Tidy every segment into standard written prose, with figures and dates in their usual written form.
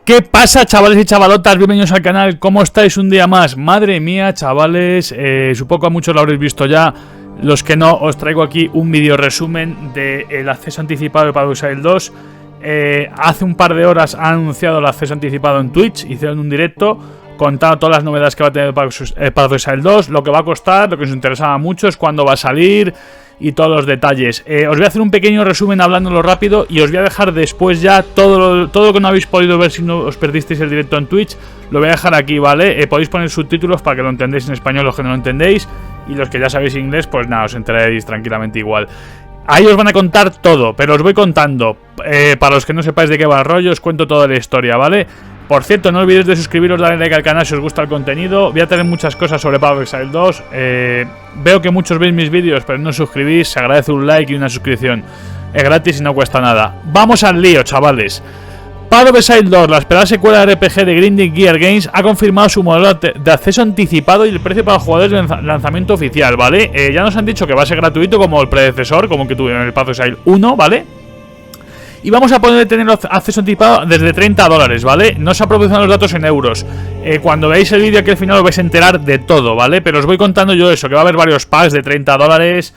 ¿Qué pasa, chavales y chavalotas? Bienvenidos al canal. ¿Cómo estáis un día más? Madre mía, chavales, supongo que a muchos lo habréis visto ya. Los que no, os traigo aquí un vídeo resumen del acceso anticipado de Exile 2. Hace un par de horas han anunciado el acceso anticipado en Twitch. Hicieron un directo contando todas las novedades que va a tener para Exile 2, lo que va a costar, lo que os interesaba mucho es cuándo va a salir y todos los detalles. Os voy a hacer un pequeño resumen hablándolo rápido y os voy a dejar después ya todo lo que no habéis podido ver si no os perdisteis el directo en Twitch. Lo voy a dejar aquí, ¿vale? Podéis poner subtítulos para que lo entendáis en español los que no lo entendéis, y los que ya sabéis inglés, pues nada, os enteráis tranquilamente igual. Ahí os van a contar todo, pero os voy contando. Para los que no sepáis de qué va el rollo, os cuento toda la historia, ¿vale? Por cierto, no olvidéis de suscribiros, darle like al canal si os gusta el contenido. Voy a tener muchas cosas sobre Exile 2. Veo que muchos veis mis vídeos, pero no os suscribís. Se agradece un like y una suscripción. Es gratis y no cuesta nada. Vamos al lío, chavales. Exile 2, la esperada secuela de RPG de Grinding Gear Games, ha confirmado su modelo de acceso anticipado y el precio para los jugadores de lanzamiento oficial, ¿vale? Ya nos han dicho que va a ser gratuito como el predecesor, como que tuvieron el Exile 1, ¿vale? Y vamos a poder tener acceso anticipado desde $30, ¿vale? No se proporcionan los datos en euros. Cuando veáis el vídeo aquí al final os vais a enterar de todo, ¿vale? Pero os voy contando yo eso, que va a haber varios packs de $30,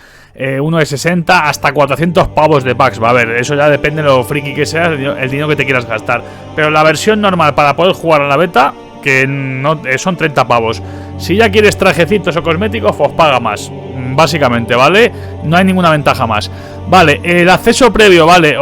uno de 60, hasta 400 pavos de packs. Va a haber, eso ya depende de lo friki que seas, el dinero que te quieras gastar. Pero la versión normal para poder jugar a la beta, que no son 30 pavos. Si ya quieres trajecitos o cosméticos, pues paga más, básicamente, ¿vale? No hay ninguna ventaja más. Vale, el acceso previo, ¿vale?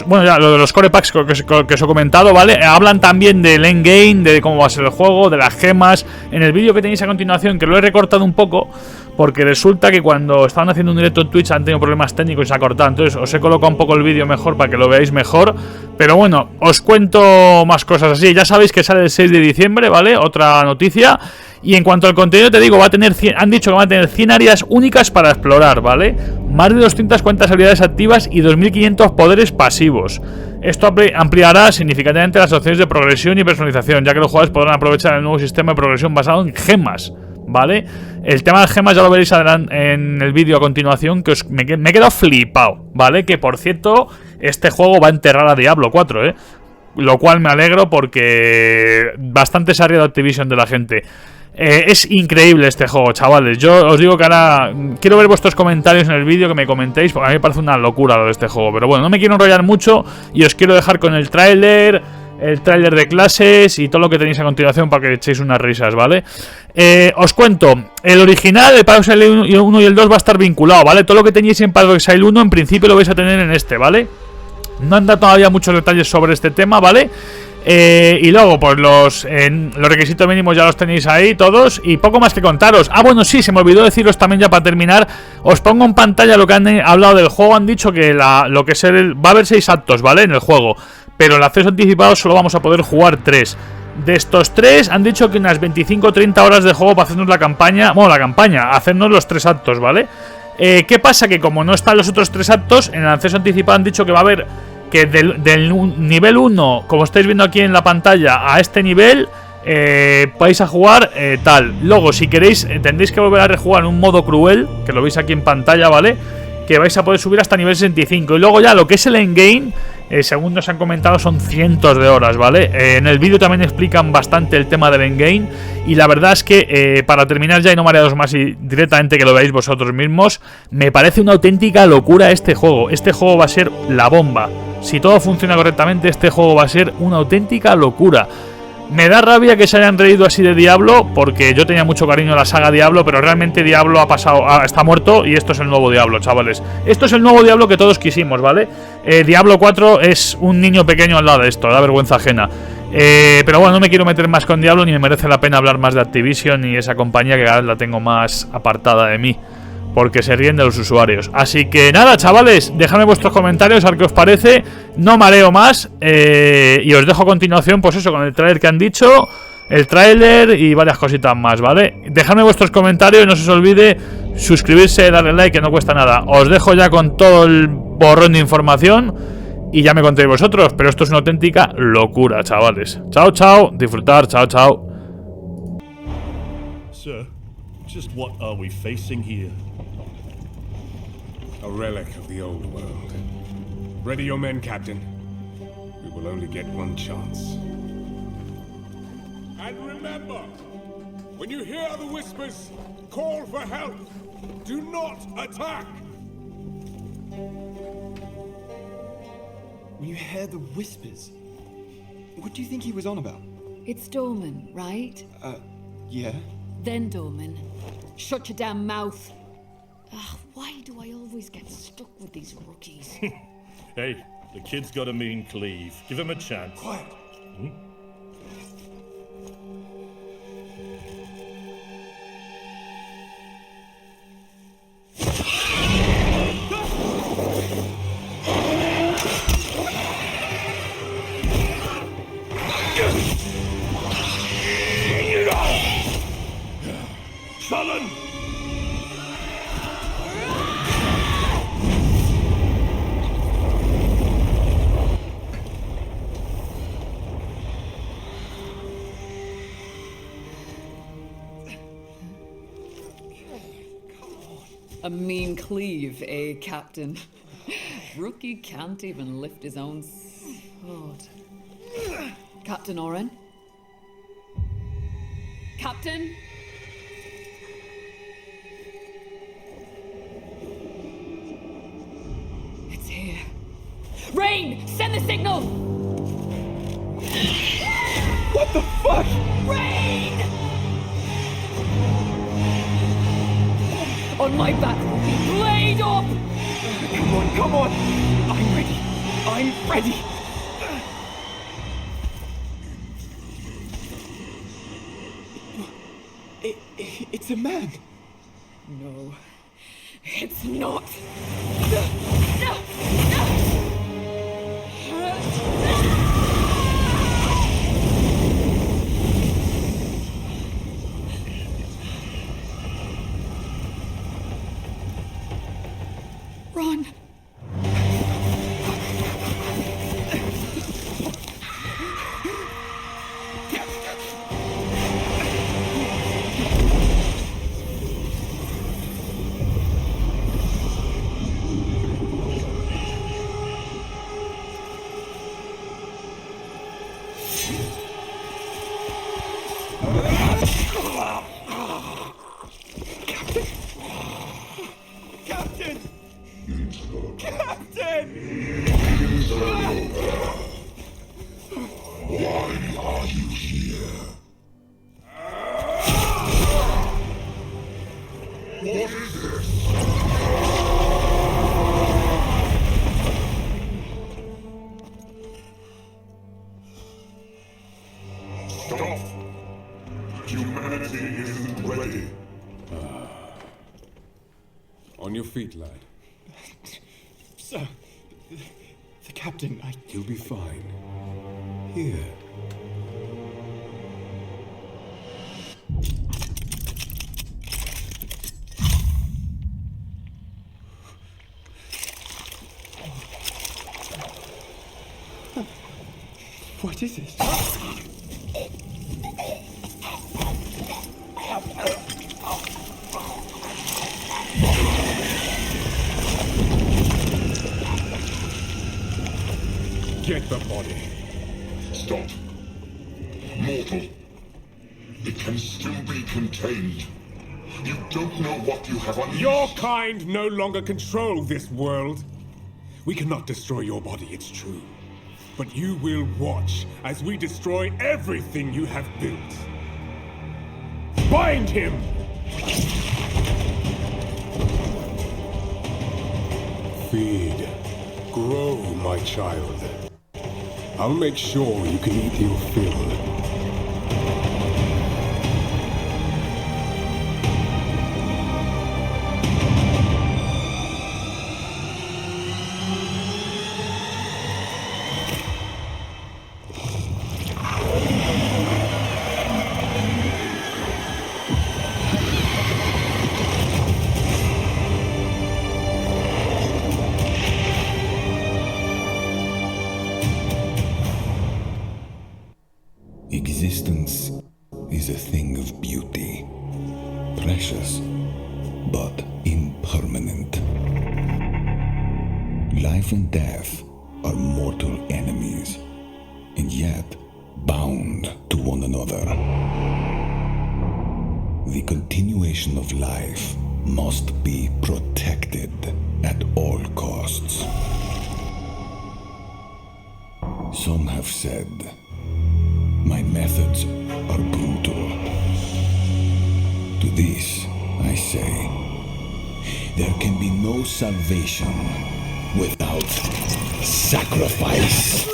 Bueno, ya lo de los core packs que os he comentado, ¿vale? Hablan también del endgame, de cómo va a ser el juego, de las gemas. En el vídeo que tenéis a continuación, que lo he recortado un poco, porque resulta que cuando estaban haciendo un directo en Twitch han tenido problemas técnicos y se ha cortado. Entonces os he colocado un poco el vídeo mejor para que lo veáis mejor. Pero bueno, os cuento más cosas así. Ya sabéis que sale el 6 de diciembre, ¿vale? Otra noticia. Y en cuanto al contenido, te digo, va a tener han dicho que van a tener 100 áreas únicas para explorar, ¿vale? Más de 200 cuentas habilidades activas y 2500 poderes pasivos. Esto ampliará significativamente las opciones de progresión y personalización, ya que los jugadores podrán aprovechar el nuevo sistema de progresión basado en gemas, ¿vale? El tema de gemas ya lo veréis en el vídeo a continuación, que me he quedado flipado, ¿vale? Que por cierto, este juego va a enterrar a Diablo 4, ¿eh? Lo cual me alegro porque bastante se ha rido Activision de la gente. Es increíble este juego, chavales. Yo os digo que ahora quiero ver vuestros comentarios en el vídeo, que me comentéis, porque a mí me parece una locura lo de este juego. Pero bueno, no me quiero enrollar mucho y os quiero dejar con el tráiler de clases y todo lo que tenéis a continuación para que echéis unas risas, ¿vale? Os cuento, el original, el Exile 1 y el 2 va a estar vinculado, ¿vale? Todo lo que tenéis en Exile 1 en principio lo vais a tener en este, ¿vale? No han dado todavía muchos detalles sobre este tema, ¿vale? Y luego, pues los requisitos mínimos ya los tenéis ahí todos. Y poco más que contaros. Ah, bueno, sí, se me olvidó deciros también ya para terminar. Os pongo en pantalla lo que han hablado del juego. Han dicho que lo que es va a haber 6 actos, ¿vale? En el juego. Pero el acceso anticipado solo vamos a poder jugar 3. De estos 3 han dicho que unas 25 o 30 horas de juego para hacernos la campaña. Bueno, la campaña, hacernos los 3 actos, ¿vale? ¿Qué pasa? Que como no están los otros 3 actos, en el acceso anticipado han dicho que va a haber que del nivel 1, como estáis viendo aquí en la pantalla, a este nivel vais a jugar tal. Luego, si queréis, tendréis que volver a rejugar en un modo cruel, que lo veis aquí en pantalla, ¿vale? Que vais a poder subir hasta nivel 65. Y luego ya lo que es el endgame, según nos han comentado, son cientos de horas, ¿vale? En el vídeo también explican bastante el tema del endgame. Y la verdad es que, para terminar ya y no marearos más y directamente que lo veáis vosotros mismos, me parece una auténtica locura este juego. Este juego va a ser la bomba. Si todo funciona correctamente, este juego va a ser una auténtica locura. Me da rabia que se hayan reído así de Diablo, porque yo tenía mucho cariño a la saga Diablo, pero realmente Diablo está muerto y esto es el nuevo Diablo, chavales. Esto es el nuevo Diablo que todos quisimos, ¿vale? Diablo 4 es un niño pequeño al lado de esto, da vergüenza ajena. Pero bueno, no me quiero meter más con Diablo, ni me merece la pena hablar más de Activision y esa compañía que cada vez la tengo más apartada de mí, porque se ríen de los usuarios. Así que nada, chavales, dejadme vuestros comentarios a ver qué os parece. No mareo más, y os dejo a continuación, pues eso, con el tráiler que han dicho, el tráiler y varias cositas más, ¿vale? Dejadme vuestros comentarios y no se os olvide suscribirse, darle like, que no cuesta nada. Os dejo ya con todo el borrón de información y ya me contéis vosotros, pero esto es una auténtica locura, chavales. Chao, chao, disfrutar, chao, chao. Sir, just what are we facing here? A relic of the old world. Ready your men, Captain. We will only get one chance. Remember, when you hear the whispers, call for help. Do not attack. When you hear the whispers, what do you think he was on about? It's Dorman, right? Yeah. Then Dorman. Shut your damn mouth. Why do I always get stuck with these rookies? Hey, the kid's got a mean cleave. Give him a chance. Quiet. Sullen! A mean cleave, eh, Captain? Rookie can't even lift his own sword. Captain Oren? Captain? It's here. Rain! Send the signal! What the fuck? Rain! On my back, Rookie! Blade up! Come on! I'm ready! I'm ready! It's a man! No, it's not. Run! Captain! Captain! Why are you here? What is this? Stop! Humanity isn't ready. On your feet, lad. Sir, the captain, You'll be fine. Here. What is it? Get the body. Stop. Mortal. It can still be contained. You don't know what you have unleashed. Your kind no longer control this world. We cannot destroy your body, it's true. But you will watch as we destroy everything you have built. Bind him! Feed. Grow, my child. I'll make sure you can eat your fill. Existence is a thing of beauty, precious, but impermanent. Life and death are mortal enemies, and yet bound to one another. The continuation of life must be protected at all costs. Some have said my methods are brutal. To this, I say, there can be no salvation without sacrifice.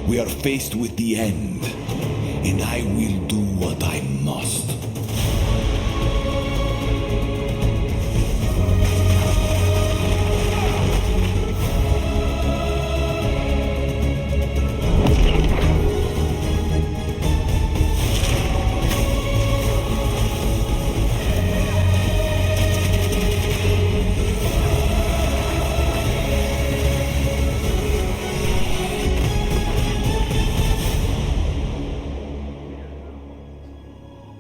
We are faced with the end, and I will do what I must.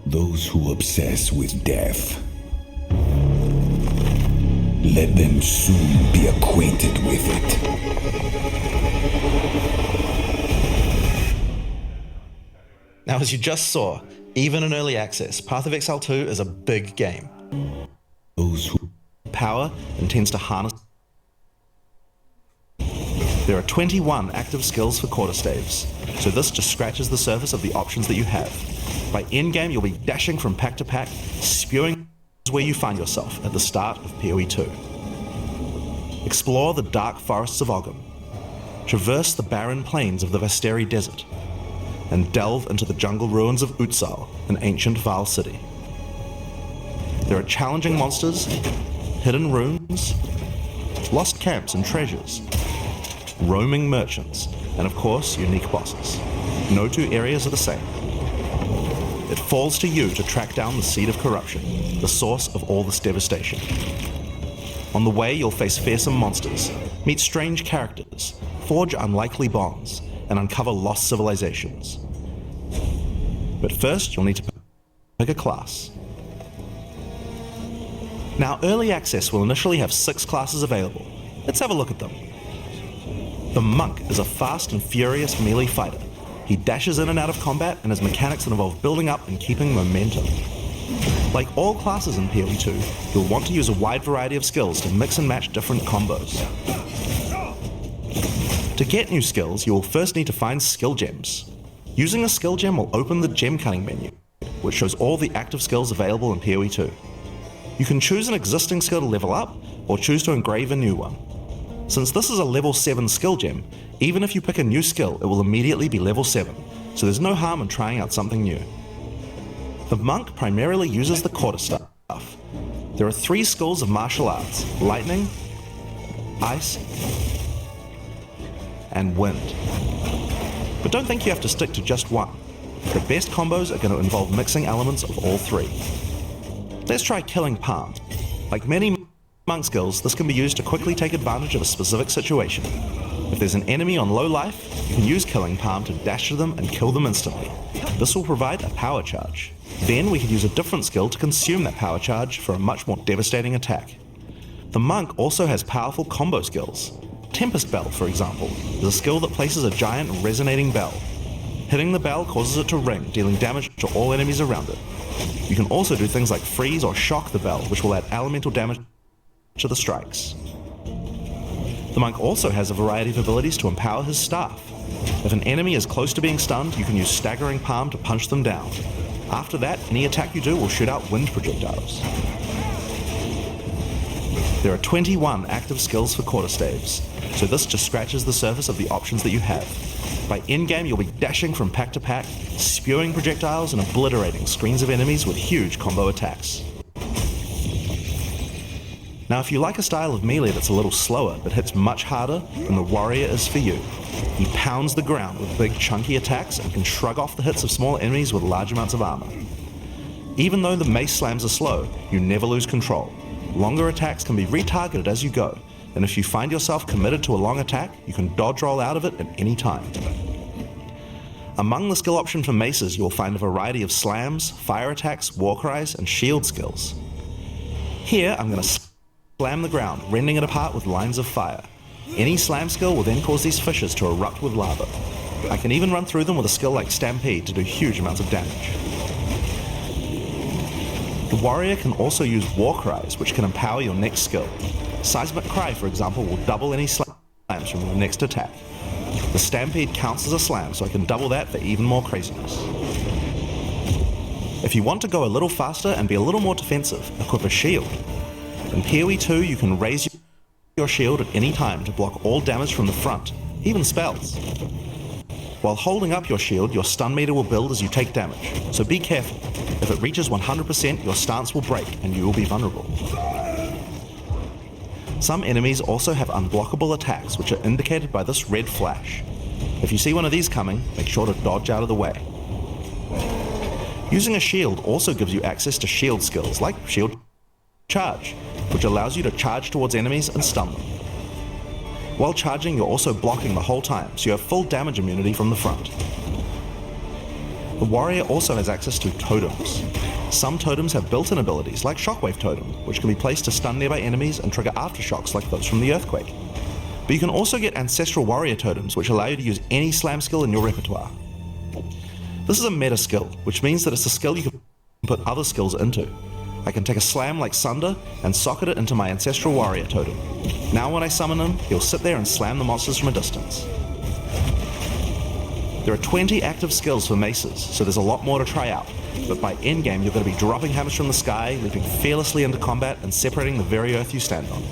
Those who obsess with death, let them soon be acquainted with it. Now, as you just saw, even in early access, Path of Exile 2 is a big game. Those who Power intends to harness. There are 21 active skills for quarterstaves, so this just scratches the surface of the options that you have. By endgame, you'll be dashing from pack to pack, spewing where you find yourself at the start of PoE2. Explore the dark forests of Ogham, traverse the barren plains of the Vasteri Desert, and delve into the jungle ruins of Exile, an ancient Vaal city. There are challenging monsters, hidden runes, lost camps and treasures, roaming merchants, and of course, unique bosses. No two areas are the same. It falls to you to track down the seed of corruption, the source of all this devastation. On the way, you'll face fearsome monsters, meet strange characters, forge unlikely bonds, and uncover lost civilizations. But first, you'll need to pick a class. Now, early access will initially have 6 classes available. Let's have a look at them. The Monk is a fast and furious melee fighter. He dashes in and out of combat and has mechanics that involve building up and keeping momentum. Like all classes in PoE2, you'll want to use a wide variety of skills to mix and match different combos. To get new skills, you will first need to find skill gems. Using a skill gem will open the gem cutting menu, which shows all the active skills available in PoE2. You can choose an existing skill to level up, or choose to engrave a new one. Since this is a level 7 skill gem, even if you pick a new skill, it will immediately be level 7, so there's no harm in trying out something new. The Monk primarily uses the quarterstaff. There are 3 schools of martial arts: lightning, ice, and wind. But don't think you have to stick to just one. The best combos are going to involve mixing elements of all 3. Let's try Killing Palm. Like many Monk skills, this can be used to quickly take advantage of a specific situation. If there's an enemy on low life, you can use Killing Palm to dash to them and kill them instantly. This will provide a power charge. Then we can use a different skill to consume that power charge for a much more devastating attack. The Monk also has powerful combo skills. Tempest Bell, for example, is a skill that places a giant resonating bell. Hitting the bell causes it to ring, dealing damage to all enemies around it. You can also do things like freeze or shock the bell, which will add elemental damage to the strikes. The Monk also has a variety of abilities to empower his staff. If an enemy is close to being stunned, you can use Staggering Palm to punch them down. After that, any attack you do will shoot out wind projectiles. There are 21 active skills for quarterstaves, so this just scratches the surface of the options that you have. By endgame, you'll be dashing from pack to pack, spewing projectiles and obliterating screens of enemies with huge combo attacks. Now if you like a style of melee that's a little slower but hits much harder, then the warrior is for you. He pounds the ground with big chunky attacks and can shrug off the hits of small enemies with large amounts of armor. Even though the mace slams are slow, you never lose control. Longer attacks can be retargeted as you go, and if you find yourself committed to a long attack, you can dodge roll out of it at any time. Among the skill option for maces, you will find a variety of slams, fire attacks, war cries, and shield skills. Here, I'm going to slam the ground, rending it apart with lines of fire. Any slam skill will then cause these fissures to erupt with lava. I can even run through them with a skill like Stampede to do huge amounts of damage. The warrior can also use war cries, which can empower your next skill. Seismic Cry, for example, will double any slams from your next attack. The Stampede counts as a slam, so I can double that for even more craziness. If you want to go a little faster and be a little more defensive, equip a shield. In PoE 2, you can raise your shield at any time to block all damage from the front, even spells. While holding up your shield, your stun meter will build as you take damage, so be careful. If it reaches 100%, your stance will break and you will be vulnerable. Some enemies also have unblockable attacks, which are indicated by this red flash. If you see one of these coming, make sure to dodge out of the way. Using a shield also gives you access to shield skills, like Shield Charge, which allows you to charge towards enemies and stun them. While charging, you're also blocking the whole time, so you have full damage immunity from the front. The warrior also has access to totems. Some totems have built-in abilities, like Shockwave Totem, which can be placed to stun nearby enemies and trigger aftershocks like those from the earthquake. But you can also get Ancestral Warrior Totems, which allow you to use any slam skill in your repertoire. This is a meta skill, which means that it's a skill you can put other skills into. I can take a slam like Sunder and socket it into my Ancestral Warrior Totem. Now when I summon him, he'll sit there and slam the monsters from a distance. There are 20 active skills for maces, so there's a lot more to try out, but by endgame you're going to be dropping hammers from the sky, leaping fearlessly into combat and separating the very earth you stand on.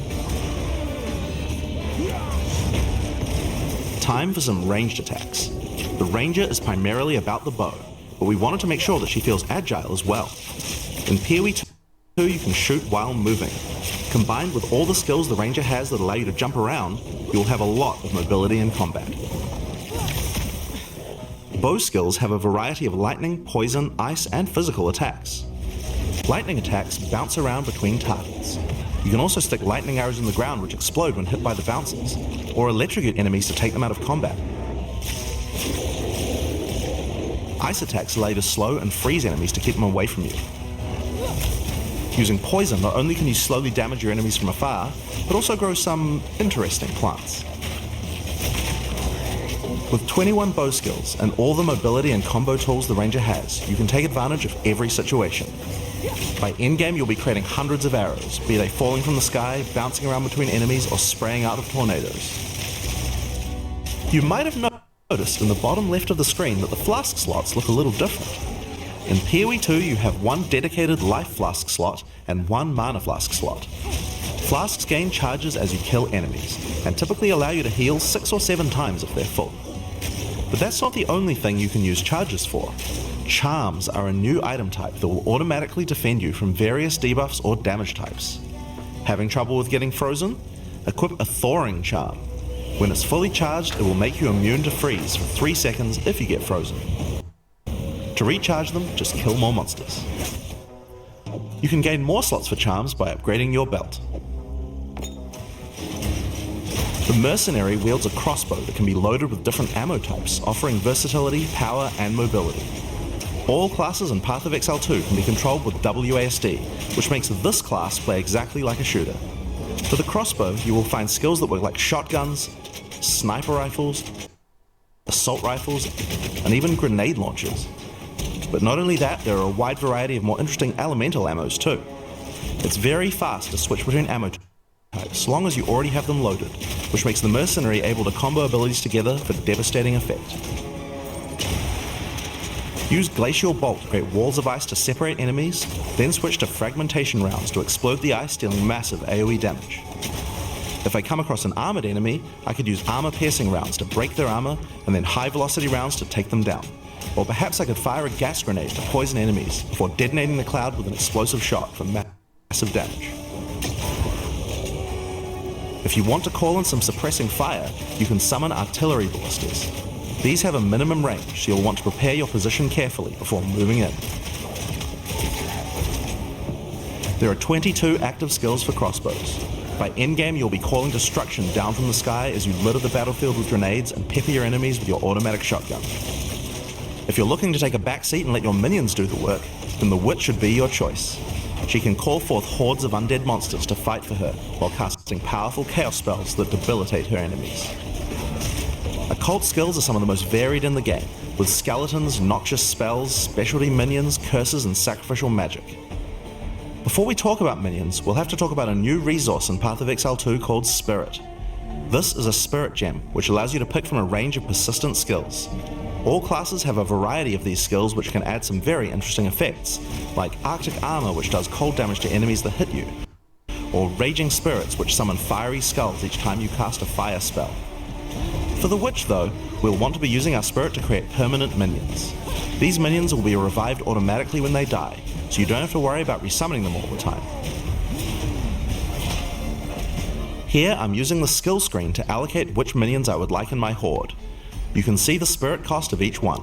Time for some ranged attacks. The ranger is primarily about the bow, but we wanted to make sure that she feels agile as well. In PoE 2, you can shoot while moving. Combined with all the skills the ranger has that allow you to jump around, you'll have a lot of mobility in combat. Bow skills have a variety of lightning, poison, ice, and physical attacks. Lightning attacks bounce around between targets. You can also stick lightning arrows in the ground which explode when hit by the bounces, or electrocute enemies to take them out of combat. Ice attacks allow you to slow and freeze enemies to keep them away from you. Using poison, not only can you slowly damage your enemies from afar, but also grow some interesting plants. With 21 bow skills and all the mobility and combo tools the ranger has, you can take advantage of every situation. By endgame, you'll be creating hundreds of arrows, be they falling from the sky, bouncing around between enemies, or spraying out of tornadoes. You might have noticed in the bottom left of the screen that the flask slots look a little different. In PoE 2, you have one dedicated life flask slot and one mana flask slot. Flasks gain charges as you kill enemies, and typically allow you to heal 6 or 7 times if they're full. But that's not the only thing you can use charges for. Charms are a new item type that will automatically defend you from various debuffs or damage types. Having trouble with getting frozen? Equip a Thawing Charm. When it's fully charged, it will make you immune to freeze for 3 seconds if you get frozen. To recharge them, just kill more monsters. You can gain more slots for charms by upgrading your belt. The mercenary wields a crossbow that can be loaded with different ammo types, offering versatility, power, and mobility. All classes in Path of Exile 2 can be controlled with WASD, which makes this class play exactly like a shooter. For the crossbow, you will find skills that work like shotguns, sniper rifles, assault rifles, and even grenade launchers. But not only that, there are a wide variety of more interesting elemental ammos too. It's very fast to switch between ammo types, as long as you already have them loaded, which makes the mercenary able to combo abilities together for devastating effect. Use Glacial Bolt to create walls of ice to separate enemies, then switch to Fragmentation rounds to explode the ice, dealing massive AoE damage. If I come across an armored enemy, I could use Armor Piercing rounds to break their armor, and then High Velocity rounds to take them down. Or perhaps I could fire a gas grenade to poison enemies before detonating the cloud with an explosive shot for massive damage. If you want to call in some suppressing fire, you can summon Artillery Ballistas. These have a minimum range, so you'll want to prepare your position carefully before moving in. There are 22 active skills for crossbows. By endgame, you'll be calling destruction down from the sky as you litter the battlefield with grenades and pepper your enemies with your automatic shotgun. If you're looking to take a back seat and let your minions do the work, then the Witch should be your choice. She can call forth hordes of undead monsters to fight for her, while casting powerful chaos spells that debilitate her enemies. Occult skills are some of the most varied in the game, with skeletons, noxious spells, specialty minions, curses, and sacrificial magic. Before we talk about minions, we'll have to talk about a new resource in Path of Exile 2 called Spirit. This is a Spirit Gem, which allows you to pick from a range of persistent skills. All classes have a variety of these skills which can add some very interesting effects, like Arctic Armor, which does cold damage to enemies that hit you, or Raging Spirits, which summon fiery skulls each time you cast a fire spell. For the Witch though, we'll want to be using our Spirit to create permanent minions. These minions will be revived automatically when they die, so you don't have to worry about resummoning them all the time. Here I'm using the skill screen to allocate which minions I would like in my horde. You can see the spirit cost of each one.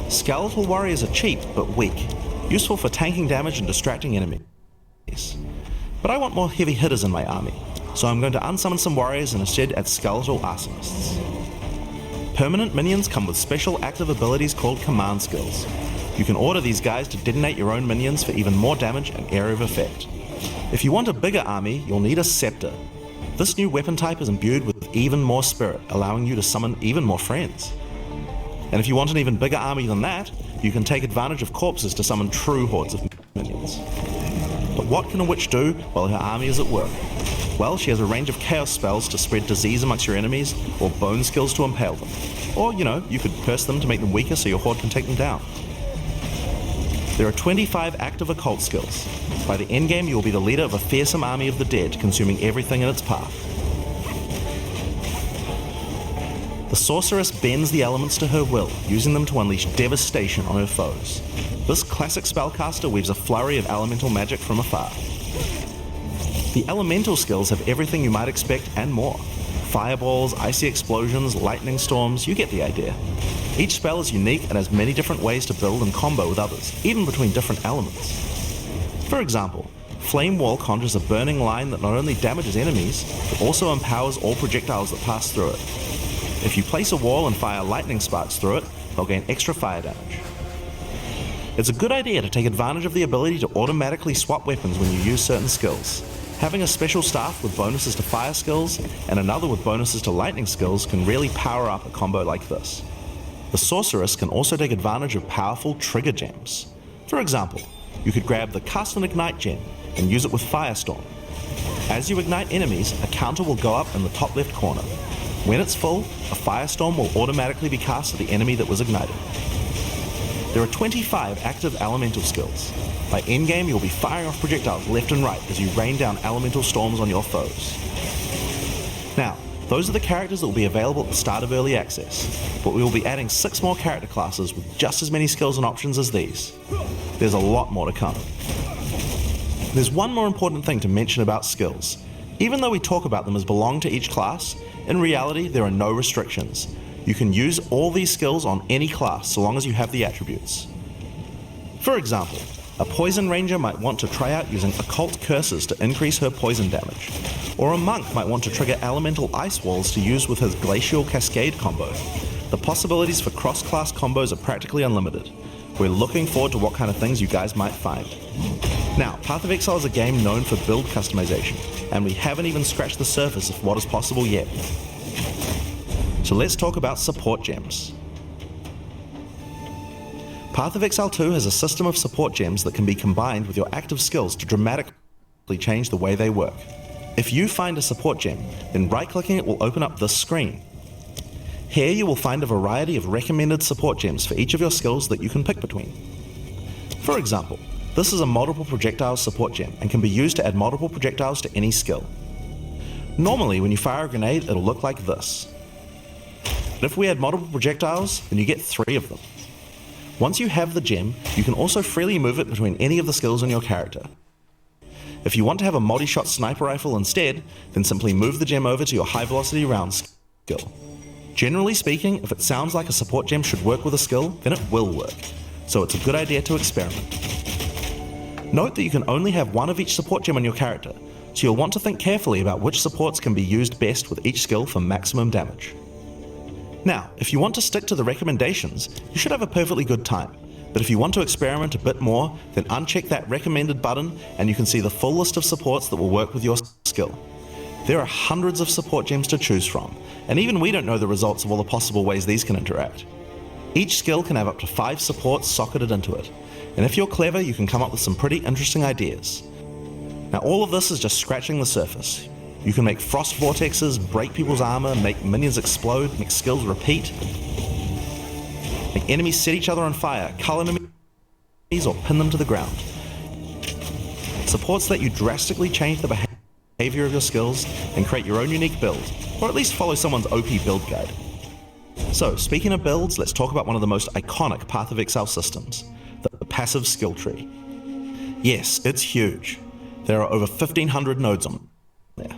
Skeletal warriors are cheap but weak, useful for tanking damage and distracting enemies. But I want more heavy hitters in my army, so I'm going to unsummon some warriors and instead add skeletal arsonists. Permanent minions come with special active abilities called command skills. You can order these guys to detonate your own minions for even more damage and area of effect. If you want a bigger army, you'll need a scepter. This new weapon type is imbued with even more spirit, allowing you to summon even more friends. And if you want an even bigger army than that, you can take advantage of corpses to summon true hordes of minions. But what can a witch do while her army is at work? Well, she has a range of chaos spells to spread disease amongst your enemies, or bone skills to impale them. Or, you could curse them to make them weaker so your horde can take them down. There are 25 active occult skills. By the endgame, you will be the leader of a fearsome army of the dead, consuming everything in its path. The sorceress bends the elements to her will, using them to unleash devastation on her foes. This classic spellcaster weaves a flurry of elemental magic from afar. The elemental skills have everything you might expect and more. Fireballs, icy explosions, lightning storms, you get the idea. Each spell is unique and has many different ways to build and combo with others, even between different elements. For example, Flame Wall conjures a burning line that not only damages enemies, but also empowers all projectiles that pass through it. If you place a wall and fire lightning sparks through it, they'll gain extra fire damage. It's a good idea to take advantage of the ability to automatically swap weapons when you use certain skills. Having a special staff with bonuses to fire skills and another with bonuses to lightning skills can really power up a combo like this. The sorceress can also take advantage of powerful trigger gems. For example, you could grab the Cast and Ignite gem and use it with Firestorm. As you ignite enemies, a counter will go up in the top left corner. When it's full, a Firestorm will automatically be cast at the enemy that was ignited. There are 25 active elemental skills. By endgame, you'll be firing off projectiles left and right as you rain down elemental storms on your foes. Now, those are the characters that will be available at the start of Early Access, but we will be adding 6 more character classes with just as many skills and options as these. There's a lot more to come. There's one more important thing to mention about skills. Even though we talk about them as belong to each class, in reality there are no restrictions. You can use all these skills on any class so long as you have the attributes. For example, a Poison Ranger might want to try out using Occult Curses to increase her poison damage, or a Monk might want to trigger Elemental Ice Walls to use with his Glacial Cascade combo. The possibilities for cross-class combos are practically unlimited. We're looking forward to what kind of things you guys might find. Now, Path of Exile is a game known for build customization, and we haven't even scratched the surface of what is possible yet. So let's talk about support gems. Path of Exile 2 has a system of support gems that can be combined with your active skills to dramatically change the way they work. If you find a support gem, then right-clicking it will open up this screen. Here you will find a variety of recommended support gems for each of your skills that you can pick between. For example, this is a multiple projectiles support gem and can be used to add multiple projectiles to any skill. Normally when you fire a grenade it'll look like this. But if we add multiple projectiles, then you get 3 of them. Once you have the gem, you can also freely move it between any of the skills on your character. If you want to have a multi-shot sniper rifle instead, then simply move the gem over to your high velocity round skill. Generally speaking, if it sounds like a support gem should work with a skill, then it will work. So it's a good idea to experiment. Note that you can only have one of each support gem on your character, so you'll want to think carefully about which supports can be used best with each skill for maximum damage. Now, if you want to stick to the recommendations, you should have a perfectly good time. But if you want to experiment a bit more, then uncheck that recommended button and you can see the full list of supports that will work with your skill. There are hundreds of support gems to choose from, and even we don't know the results of all the possible ways these can interact. Each skill can have up to 5 supports socketed into it, and if you're clever you can come up with some pretty interesting ideas. Now all of this is just scratching the surface. You can make frost vortexes, break people's armor, make minions explode, make skills repeat, make enemies set each other on fire, cull enemies or pin them to the ground. Supports let you drastically change the behavior of your skills and create your own unique build, or at least follow someone's OP build guide. So speaking of builds, let's talk about one of the most iconic Path of Exile systems, the passive skill tree. Yes, it's huge. There are over 1,500 nodes on there.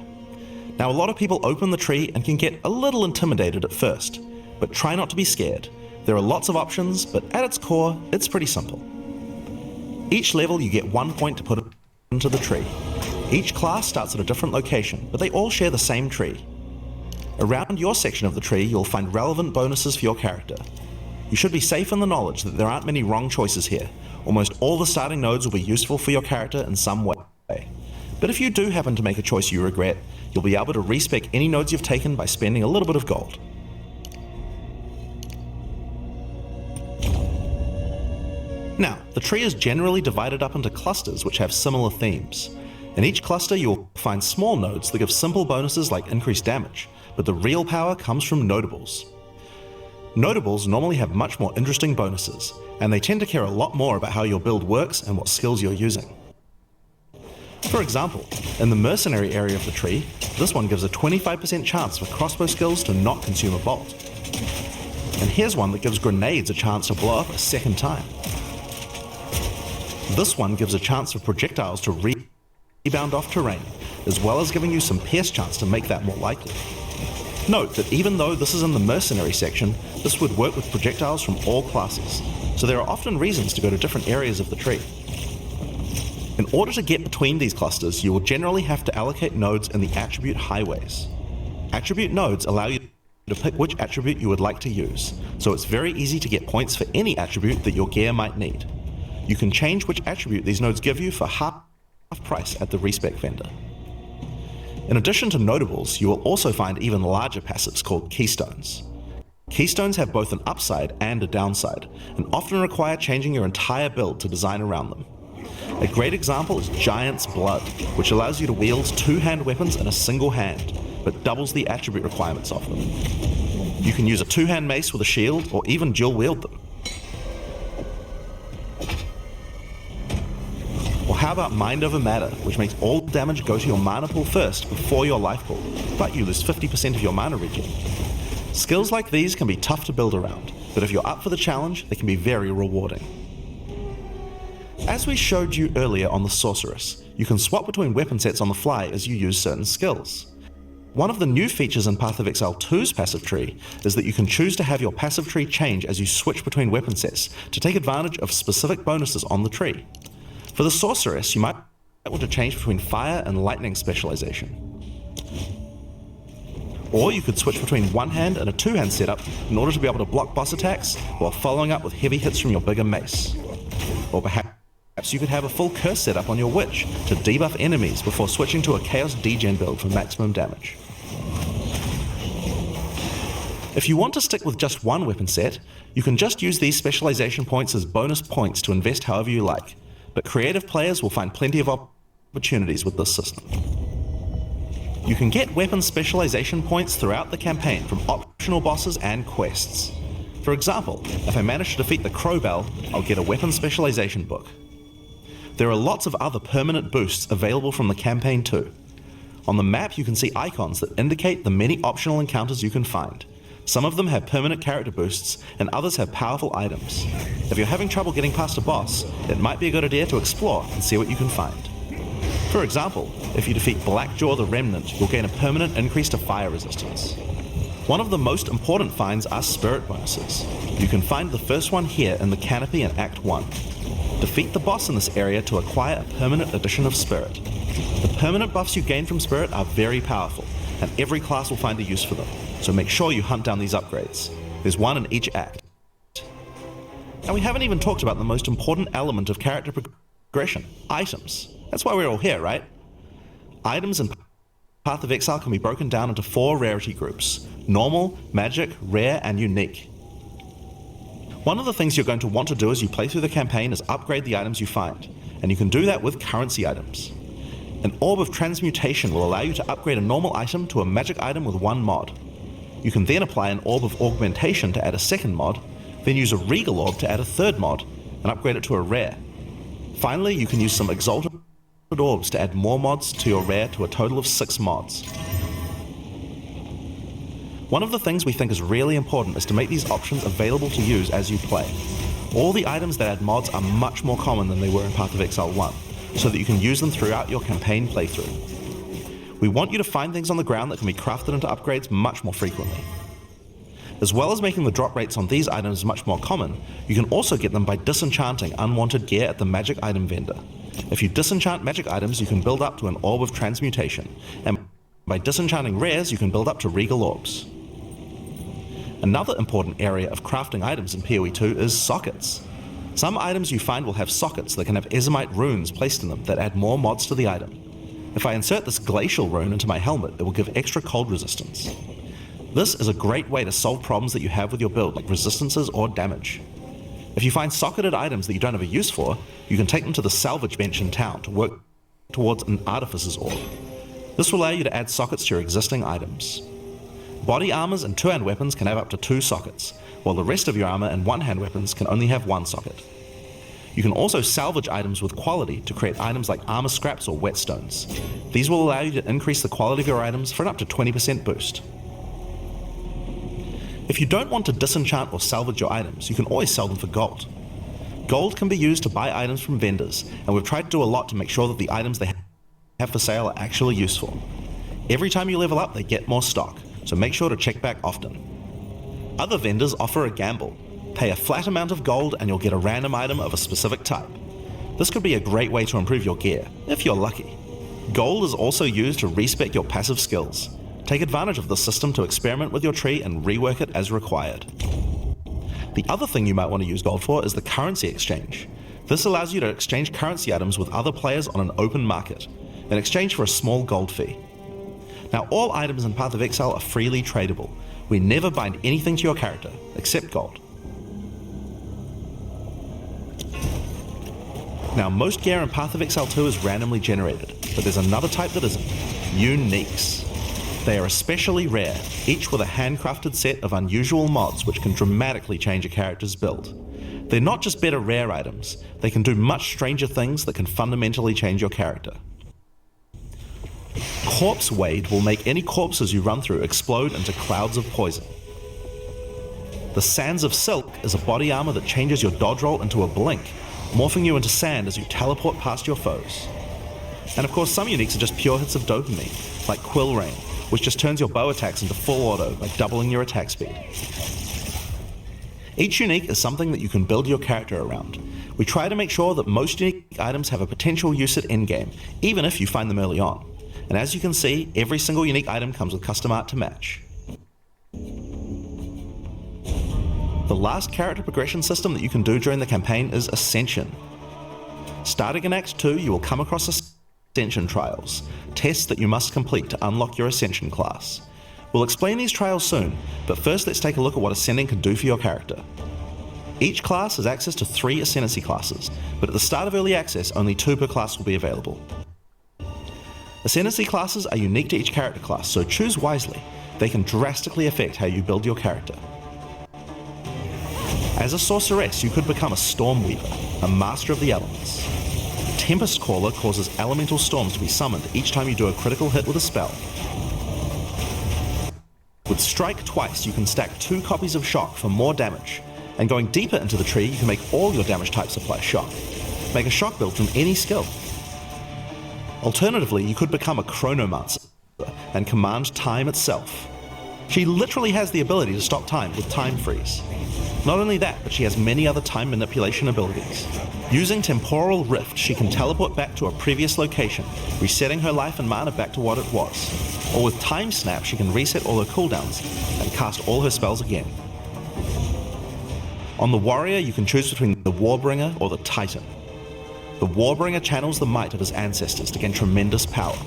Now a lot of people open the tree and can get a little intimidated at first, but try not to be scared. There are lots of options, but at its core, it's pretty simple. Each level you get 1 point to put into the tree. Each class starts at a different location, but they all share the same tree. Around your section of the tree, you'll find relevant bonuses for your character. You should be safe in the knowledge that there aren't many wrong choices here. Almost all the starting nodes will be useful for your character in some way. But if you do happen to make a choice you regret, you'll be able to respec any nodes you've taken by spending a little bit of gold. Now, the tree is generally divided up into clusters which have similar themes. In each cluster you'll find small nodes that give simple bonuses like increased damage, but the real power comes from notables. Notables normally have much more interesting bonuses, and they tend to care a lot more about how your build works and what skills you're using. For example, in the mercenary area of the tree, this one gives a 25% chance for crossbow skills to not consume a bolt. And here's one that gives grenades a chance to blow up a second time. This one gives a chance for projectiles to rebound off terrain, as well as giving you some pierce chance to make that more likely. Note that even though this is in the mercenary section, this would work with projectiles from all classes, so there are often reasons to go to different areas of the tree. In order to get between these clusters, you will generally have to allocate nodes in the attribute highways. Attribute nodes allow you to pick which attribute you would like to use, so it's very easy to get points for any attribute that your gear might need. You can change which attribute these nodes give you for half price at the respec vendor. In addition to notables, you will also find even larger passives called keystones. Keystones have both an upside and a downside, and often require changing your entire build to design around them. A great example is Giant's Blood, which allows you to wield 2-hand weapons in a single hand, but doubles the attribute requirements of them. You can use a 2-hand mace with a shield, or even dual wield them. Or how about Mind Over Matter, which makes all damage go to your mana pool first before your life pool, but you lose 50% of your mana regen. Skills like these can be tough to build around, but if you're up for the challenge, they can be very rewarding. As we showed you earlier on the Sorceress, you can swap between weapon sets on the fly as you use certain skills. One of the new features in Path of Exile 2's passive tree is that you can choose to have your passive tree change as you switch between weapon sets to take advantage of specific bonuses on the tree. For the Sorceress, you might want to change between fire and lightning specialization. Or you could switch between 1-hand and a 2-hand setup in order to be able to block boss attacks while following up with heavy hits from your bigger mace. Or perhaps you could have a full curse setup on your witch to debuff enemies before switching to a chaos degen build for maximum damage. If you want to stick with just one weapon set, you can just use these specialization points as bonus points to invest however you like, but creative players will find plenty of opportunities with this system. You can get weapon specialization points throughout the campaign from optional optional bosses and quests. For example, if I manage to defeat the Crowbell, I'll get a weapon specialization book. There are lots of other permanent boosts available from the campaign too. On the map you can see icons that indicate the many optional encounters you can find. Some of them have permanent character boosts, and others have powerful items. If you're having trouble getting past a boss, it might be a good idea to explore and see what you can find. For example, if you defeat Blackjaw the Remnant, you'll gain a permanent increase to fire resistance. One of the most important finds are spirit bonuses. You can find the first one here in the canopy in Act 1. Defeat the boss in this area to acquire a permanent addition of spirit. The permanent buffs you gain from spirit are very powerful, and every class will find a use for them, so make sure you hunt down these upgrades. There's one in each act. And we haven't even talked about the most important element of character progression, items. That's why we're all here, right? Items in Path of Exile can be broken down into 4 rarity groups: normal, magic, rare, and unique. One of the things you're going to want to do as you play through the campaign is upgrade the items you find, and you can do that with currency items. An Orb of Transmutation will allow you to upgrade a normal item to a magic item with 1 mod. You can then apply an Orb of Augmentation to add a 2nd mod, then use a Regal Orb to add a 3rd mod, and upgrade it to a rare. Finally, you can use some Exalted Orbs to add more mods to your rare to a total of 6 mods. One of the things we think is really important is to make these options available to use as you play. All the items that add mods are much more common than they were in Path of Exile 1, so that you can use them throughout your campaign playthrough. We want you to find things on the ground that can be crafted into upgrades much more frequently. As well as making the drop rates on these items much more common, you can also get them by disenchanting unwanted gear at the magic item vendor. If you disenchant magic items, you can build up to an Orb of Transmutation, and by disenchanting rares, you can build up to Regal Orbs. Another important area of crafting items in PoE2 is sockets. Some items you find will have sockets that can have Ezomite runes placed in them that add more mods to the item. If I insert this glacial rune into my helmet, it will give extra cold resistance. This is a great way to solve problems that you have with your build, like resistances or damage. If you find socketed items that you don't have a use for, you can take them to the salvage bench in town to work towards an Artificer's Orb. This will allow you to add sockets to your existing items. Body armors and 2-hand weapons can have up to 2 sockets, while the rest of your armor and 1-hand weapons can only have 1 socket. You can also salvage items with quality to create items like armor scraps or whetstones. These will allow you to increase the quality of your items for an up to 20% boost. If you don't want to disenchant or salvage your items, you can always sell them for gold. Gold can be used to buy items from vendors, and we've tried to do a lot to make sure that the items they have for sale are actually useful. Every time you level up, they get more stock, so make sure to check back often. Other vendors offer a gamble. Pay a flat amount of gold and you'll get a random item of a specific type. This could be a great way to improve your gear, if you're lucky. Gold is also used to respec your passive skills. Take advantage of this system to experiment with your tree and rework it as required. The other thing you might want to use gold for is the currency exchange. This allows you to exchange currency items with other players on an open market, in exchange for a small gold fee. Now, all items in Path of Exile are freely tradable. We never bind anything to your character, except gold. Now, most gear in Path of Exile 2 is randomly generated, but there's another type that isn't: uniques. They are especially rare, each with a handcrafted set of unusual mods which can dramatically change a character's build. They're not just better rare items, they can do much stranger things that can fundamentally change your character. Corpse Wade will make any corpses you run through explode into clouds of poison. The Sands of Silk is a body armor that changes your dodge roll into a blink, morphing you into sand as you teleport past your foes. And of course, some uniques are just pure hits of dopamine, like Quill Rain, which just turns your bow attacks into full auto by doubling your attack speed. Each unique is something that you can build your character around. We try to make sure that most unique items have a potential use at endgame, even if you find them early on. And as you can see, every single unique item comes with custom art to match. The last character progression system that you can do during the campaign is Ascension. Starting in Act 2, you will come across Ascension trials, tests that you must complete to unlock your Ascension class. We'll explain these trials soon, but first let's take a look at what Ascending can do for your character. Each class has access to 3 Ascendancy classes, but at the start of Early Access, only 2 per class will be available. Ascendancy classes are unique to each character class, so choose wisely. they can drastically affect how you build your character. As a sorceress, you could become a storm weaver, a master of the elements. Tempest Caller causes elemental storms to be summoned each time you do a critical hit with a spell. With Strike Twice, you can stack 2 copies of Shock for more damage, and going deeper into the tree, you can make all your damage types apply Shock. Make a Shock build from any skill. Alternatively, you could become a Chronomancer and command time itself. She literally has the ability to stop time with Time Freeze. Not only that, but she has many other time manipulation abilities. Using Temporal Rift, she can teleport back to a previous location, resetting her life and mana back to what it was. Or with Time Snap, she can reset all her cooldowns and cast all her spells again. On the Warrior, you can choose between the Warbringer or the Titan. The Warbringer channels the might of his ancestors to gain tremendous power.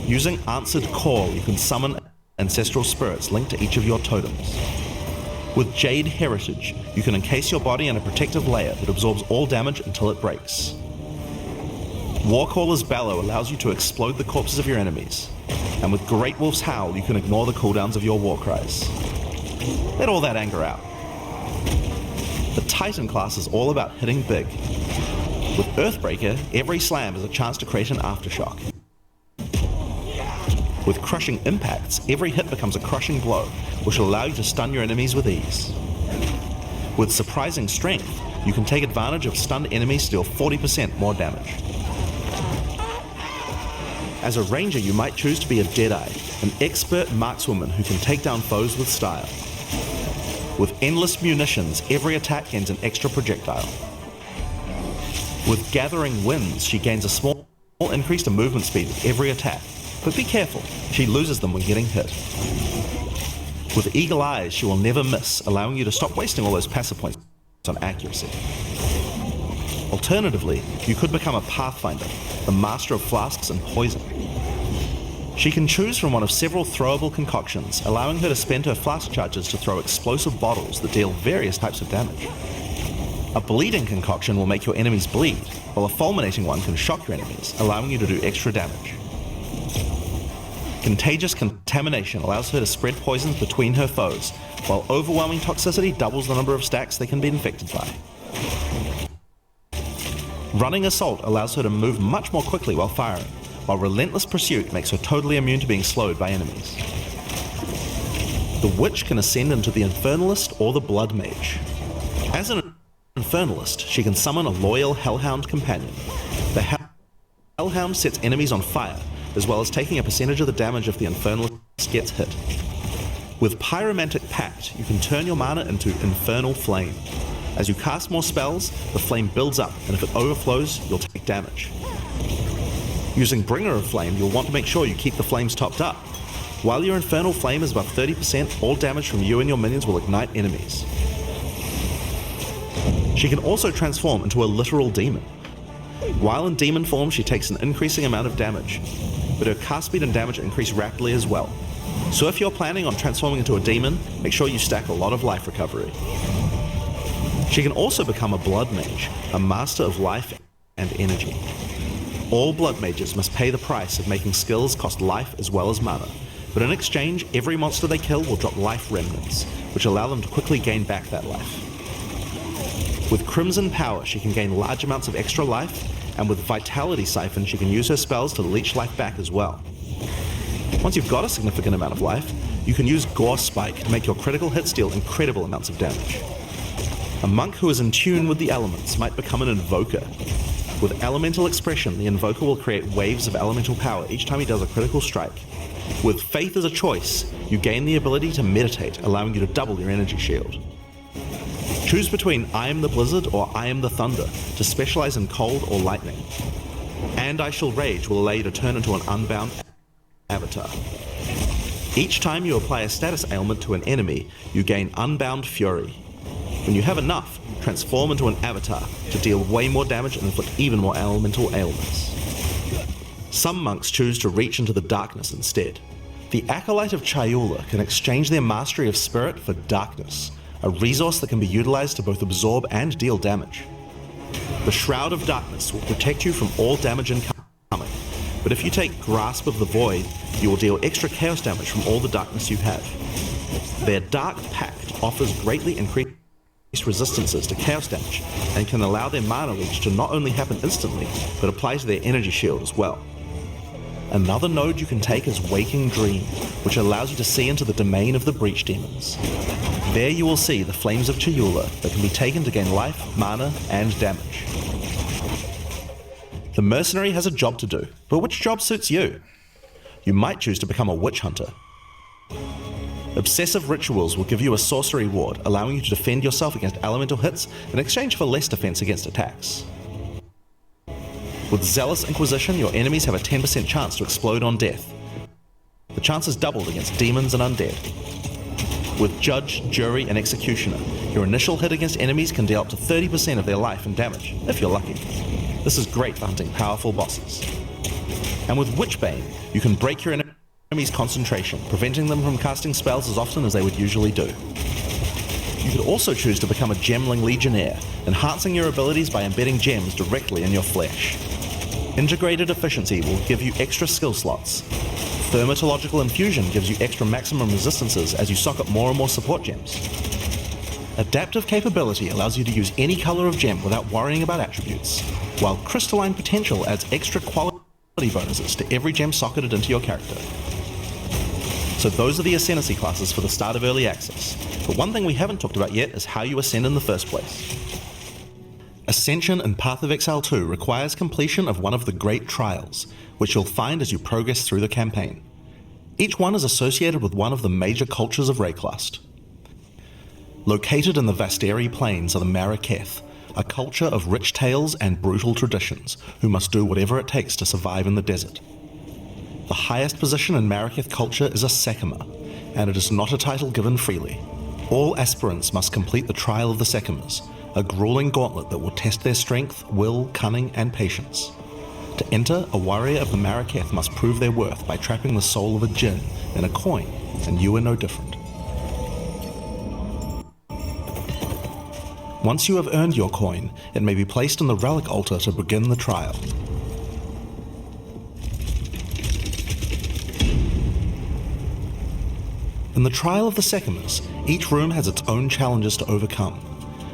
Using Answered Call, you can summon ancestral spirits linked to each of your totems. With Jade Heritage, you can encase your body in a protective layer that absorbs all damage until it breaks. Warcaller's Bellow allows you to explode the corpses of your enemies, and with Great Wolf's Howl, you can ignore the cooldowns of your war cries. Let all that anger out. The Titan class is all about hitting big. With Earthbreaker, every slam is a chance to create an aftershock. With Crushing Impacts, every hit becomes a crushing blow, which will allow you to stun your enemies with ease. With Surprising Strength, you can take advantage of stunned enemies to deal 40% more damage. As a ranger, you might choose to be a Deadeye, an expert markswoman who can take down foes with style. With Endless Munitions, every attack gains an extra projectile. With Gathering Winds, she gains a small increase to movement speed with every attack, but be careful, she loses them when getting hit. With Eagle Eyes, she will never miss, allowing you to stop wasting all those passive points on accuracy. Alternatively, you could become a Pathfinder, the master of flasks and poison. She can choose from one of several throwable concoctions, allowing her to spend her flask charges to throw explosive bottles that deal various types of damage. A bleeding concoction will make your enemies bleed, while a fulminating one can shock your enemies, allowing you to do extra damage. Contagious Contamination allows her to spread poisons between her foes, while Overwhelming Toxicity doubles the number of stacks they can be infected by. Running Assault allows her to move much more quickly while firing, while Relentless Pursuit makes her totally immune to being slowed by enemies. The Witch can ascend into the Infernalist or the Blood Mage. As an Infernalist, she can summon a loyal Hellhound companion. The Hellhound sets enemies on fire, as well as taking a percentage of the damage if the Infernalist gets hit. With Pyromantic Pact, you can turn your mana into Infernal Flame. As you cast more spells, the flame builds up, and if it overflows, you'll take damage. Using Bringer of Flame, you'll want to make sure you keep the flames topped up. While your Infernal Flame is above 30%, all damage from you and your minions will ignite enemies. She can also transform into a literal demon. While in demon form, she takes an increasing amount of damage, but her cast speed and damage increase rapidly as well. So if you're planning on transforming into a demon, make sure you stack a lot of life recovery. She can also become a Blood Mage, a master of life and energy. All Blood Mages must pay the price of making skills cost life as well as mana, but in exchange, every monster they kill will drop life remnants, which allow them to quickly gain back that life. With Crimson Power, she can gain large amounts of extra life, and with Vitality Siphon, she can use her spells to leech life back as well. Once you've got a significant amount of life, you can use Gore Spike to make your critical hits deal incredible amounts of damage. A monk who is in tune with the elements might become an Invoker. With Elemental Expression, the Invoker will create waves of elemental power each time he does a critical strike. With Faith as a choice, you gain the ability to meditate, allowing you to double your energy shield. Choose between I am the Blizzard or I am the Thunder to specialize in cold or lightning. And I Shall Rage will allow you to turn into an unbound avatar. Each time you apply a status ailment to an enemy, you gain Unbound Fury. When you have enough, transform into an avatar to deal way more damage and inflict even more elemental ailments. Some monks choose to reach into the darkness instead. The Acolyte of Chayula can exchange their mastery of spirit for darkness, a resource that can be utilized to both absorb and deal damage. The Shroud of Darkness will protect you from all damage incoming, but if you take Grasp of the Void, you will deal extra chaos damage from all the darkness you have. Their Dark Pact offers greatly increased resistances to chaos damage and can allow their mana leech to not only happen instantly, but apply to their energy shield as well. Another node you can take is Waking Dream, which allows you to see into the domain of the Breach Demons. There you will see the Flames of Chayula that can be taken to gain life, mana, and damage. The Mercenary has a job to do, but which job suits you? You might choose to become a Witch Hunter. Obsessive Rituals will give you a sorcery ward, allowing you to defend yourself against elemental hits in exchange for less defense against attacks. With Zealous Inquisition, your enemies have a 10% chance to explode on death. The chance is doubled against demons and undead. With Judge, Jury, and Executioner, your initial hit against enemies can deal up to 30% of their life and damage, if you're lucky. This is great for hunting powerful bosses. And with Witchbane, you can break your enemy's concentration, preventing them from casting spells as often as they would usually do. You could also choose to become a Gemling Legionnaire, enhancing your abilities by embedding gems directly in your flesh. Integrated Efficiency will give you extra skill slots. Thermatological Infusion gives you extra maximum resistances as you sock up more and more support gems. Adaptive Capability allows you to use any color of gem without worrying about attributes, while Crystalline Potential adds extra quality bonuses to every gem socketed into your character. So those are the Ascendancy classes for the start of Early Access, but one thing we haven't talked about yet is how you ascend in the first place. Ascension in Path of Exile 2 requires completion of one of the Great Trials, which you'll find as you progress through the campaign. Each one is associated with one of the major cultures of Rayclust. Located in the Vasteri Plains are the Maraketh, a culture of rich tales and brutal traditions, who must do whatever it takes to survive in the desert. The highest position in Maraketh culture is a Sekima, and it is not a title given freely. All aspirants must complete the Trial of the Sekimas, a grueling gauntlet that will test their strength, will, cunning, and patience. To enter, a warrior of the Maraketh must prove their worth by trapping the soul of a djinn in a coin, and you are no different. Once you have earned your coin, it may be placed in the relic altar to begin the trial. In the Trial of the Sekimas, each room has its own challenges to overcome.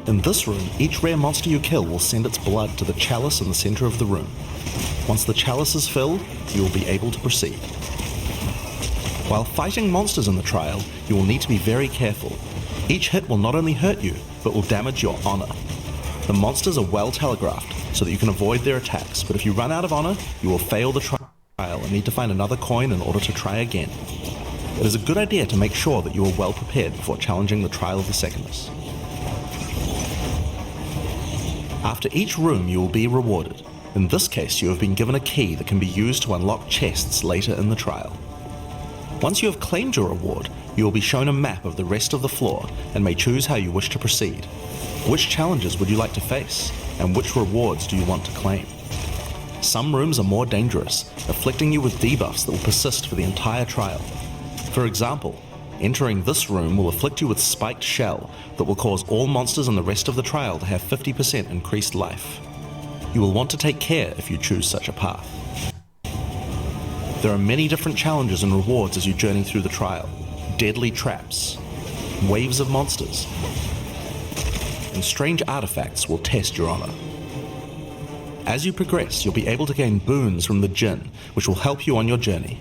In this room, each rare monster you kill will send its blood to the chalice in the center of the room. Once the chalice is filled, you will be able to proceed. While fighting monsters in the trial, you will need to be very careful. Each hit will not only hurt you, but will damage your honor. The monsters are well telegraphed, so that you can avoid their attacks, but if you run out of honor, you will fail the trial and need to find another coin in order to try again. It is a good idea to make sure that you are well prepared before challenging the Trial of the Sekimas. After each room you will be rewarded. In this case you have been given a key that can be used to unlock chests later in the trial. Once you have claimed your reward, you will be shown a map of the rest of the floor and may choose how you wish to proceed. Which challenges would you like to face, and which rewards do you want to claim? Some rooms are more dangerous, afflicting you with debuffs that will persist for the entire trial. For example, entering this room will afflict you with Spiked Shell that will cause all monsters in the rest of the trial to have 50% increased life. You will want to take care if you choose such a path. There are many different challenges and rewards as you journey through the trial. Deadly traps, waves of monsters, and strange artifacts will test your honor. As you progress, you'll be able to gain boons from the djinn, which will help you on your journey.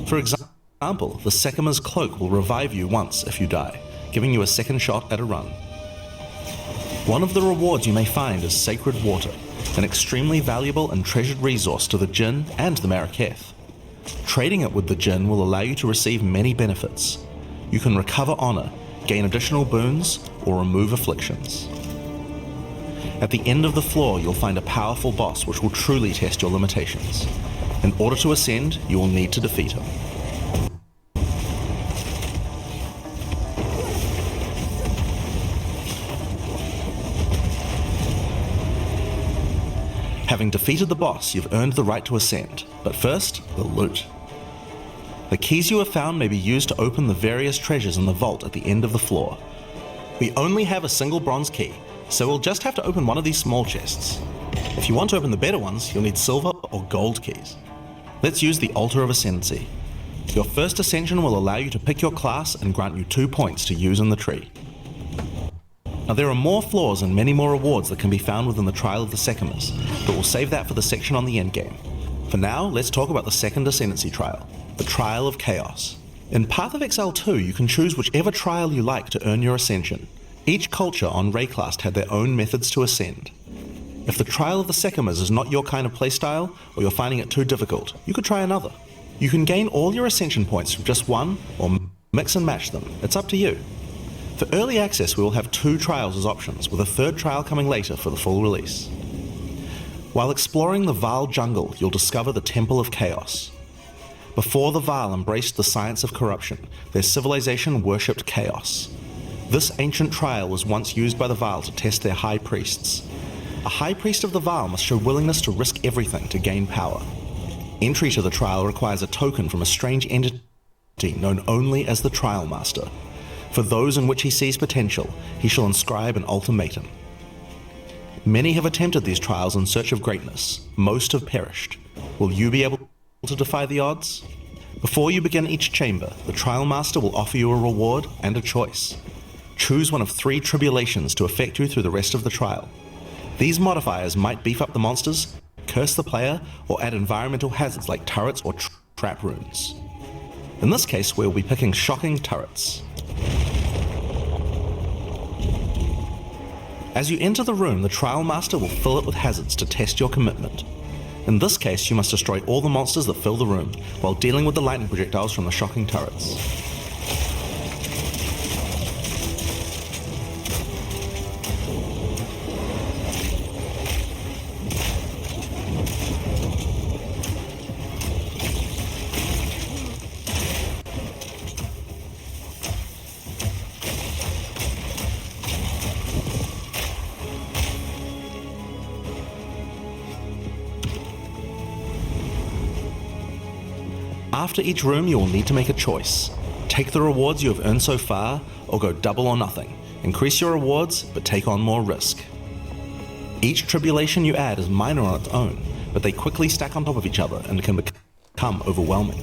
For example, the Sekima's cloak will revive you once if you die, giving you a second shot at a run. One of the rewards you may find is Sacred Water, an extremely valuable and treasured resource to the djinn and the Maraketh. Trading it with the djinn will allow you to receive many benefits. You can recover honor, gain additional boons, or remove afflictions. At the end of the floor, you'll find a powerful boss which will truly test your limitations. In order to ascend, you will need to defeat him. Having defeated the boss, you've earned the right to ascend, but first, the loot. The keys you have found may be used to open the various treasures in the vault at the end of the floor. We only have a single bronze key, so we'll just have to open one of these small chests. If you want to open the better ones, you'll need silver or gold keys. Let's use the Altar of Ascendancy. Your first ascension will allow you to pick your class and grant you 2 points to use in the tree. Now there are more floors and many more rewards that can be found within the Trial of the Secumus, but we'll save that for the section on the endgame. For now, let's talk about the second Ascendancy trial, the Trial of Chaos. In Path of Exile 2, you can choose whichever trial you like to earn your ascension. Each culture on Rayclast had their own methods to ascend. If the Trial of the Secumus is not your kind of playstyle, or you're finding it too difficult, you could try another. You can gain all your ascension points from just one, or mix and match them. It's up to you. For early access, we will have 2 trials as options, with a 3rd trial coming later for the full release. While exploring the Vaal jungle, you'll discover the Temple of Chaos. Before the Vaal embraced the science of corruption, their civilization worshipped chaos. This ancient trial was once used by the Vaal to test their high priests. A high priest of the Vaal must show willingness to risk everything to gain power. Entry to the trial requires a token from a strange entity known only as the Trial Master. For those in which he sees potential, he shall inscribe an ultimatum. Many have attempted these trials in search of greatness. Most have perished. Will you be able to defy the odds? Before you begin each chamber, the Trial Master will offer you a reward and a choice. Choose one of 3 tribulations to affect you through the rest of the trial. These modifiers might beef up the monsters, curse the player, or add environmental hazards like turrets or trap runes. In this case, we'll be picking shocking turrets. As you enter the room, the Trial Master will fill it with hazards to test your commitment. In this case, you must destroy all the monsters that fill the room, while dealing with the lightning projectiles from the shocking turrets. After each room, you will need to make a choice. Take the rewards you have earned so far, or go double or nothing. Increase your rewards, but take on more risk. Each tribulation you add is minor on its own, but they quickly stack on top of each other and can become overwhelming.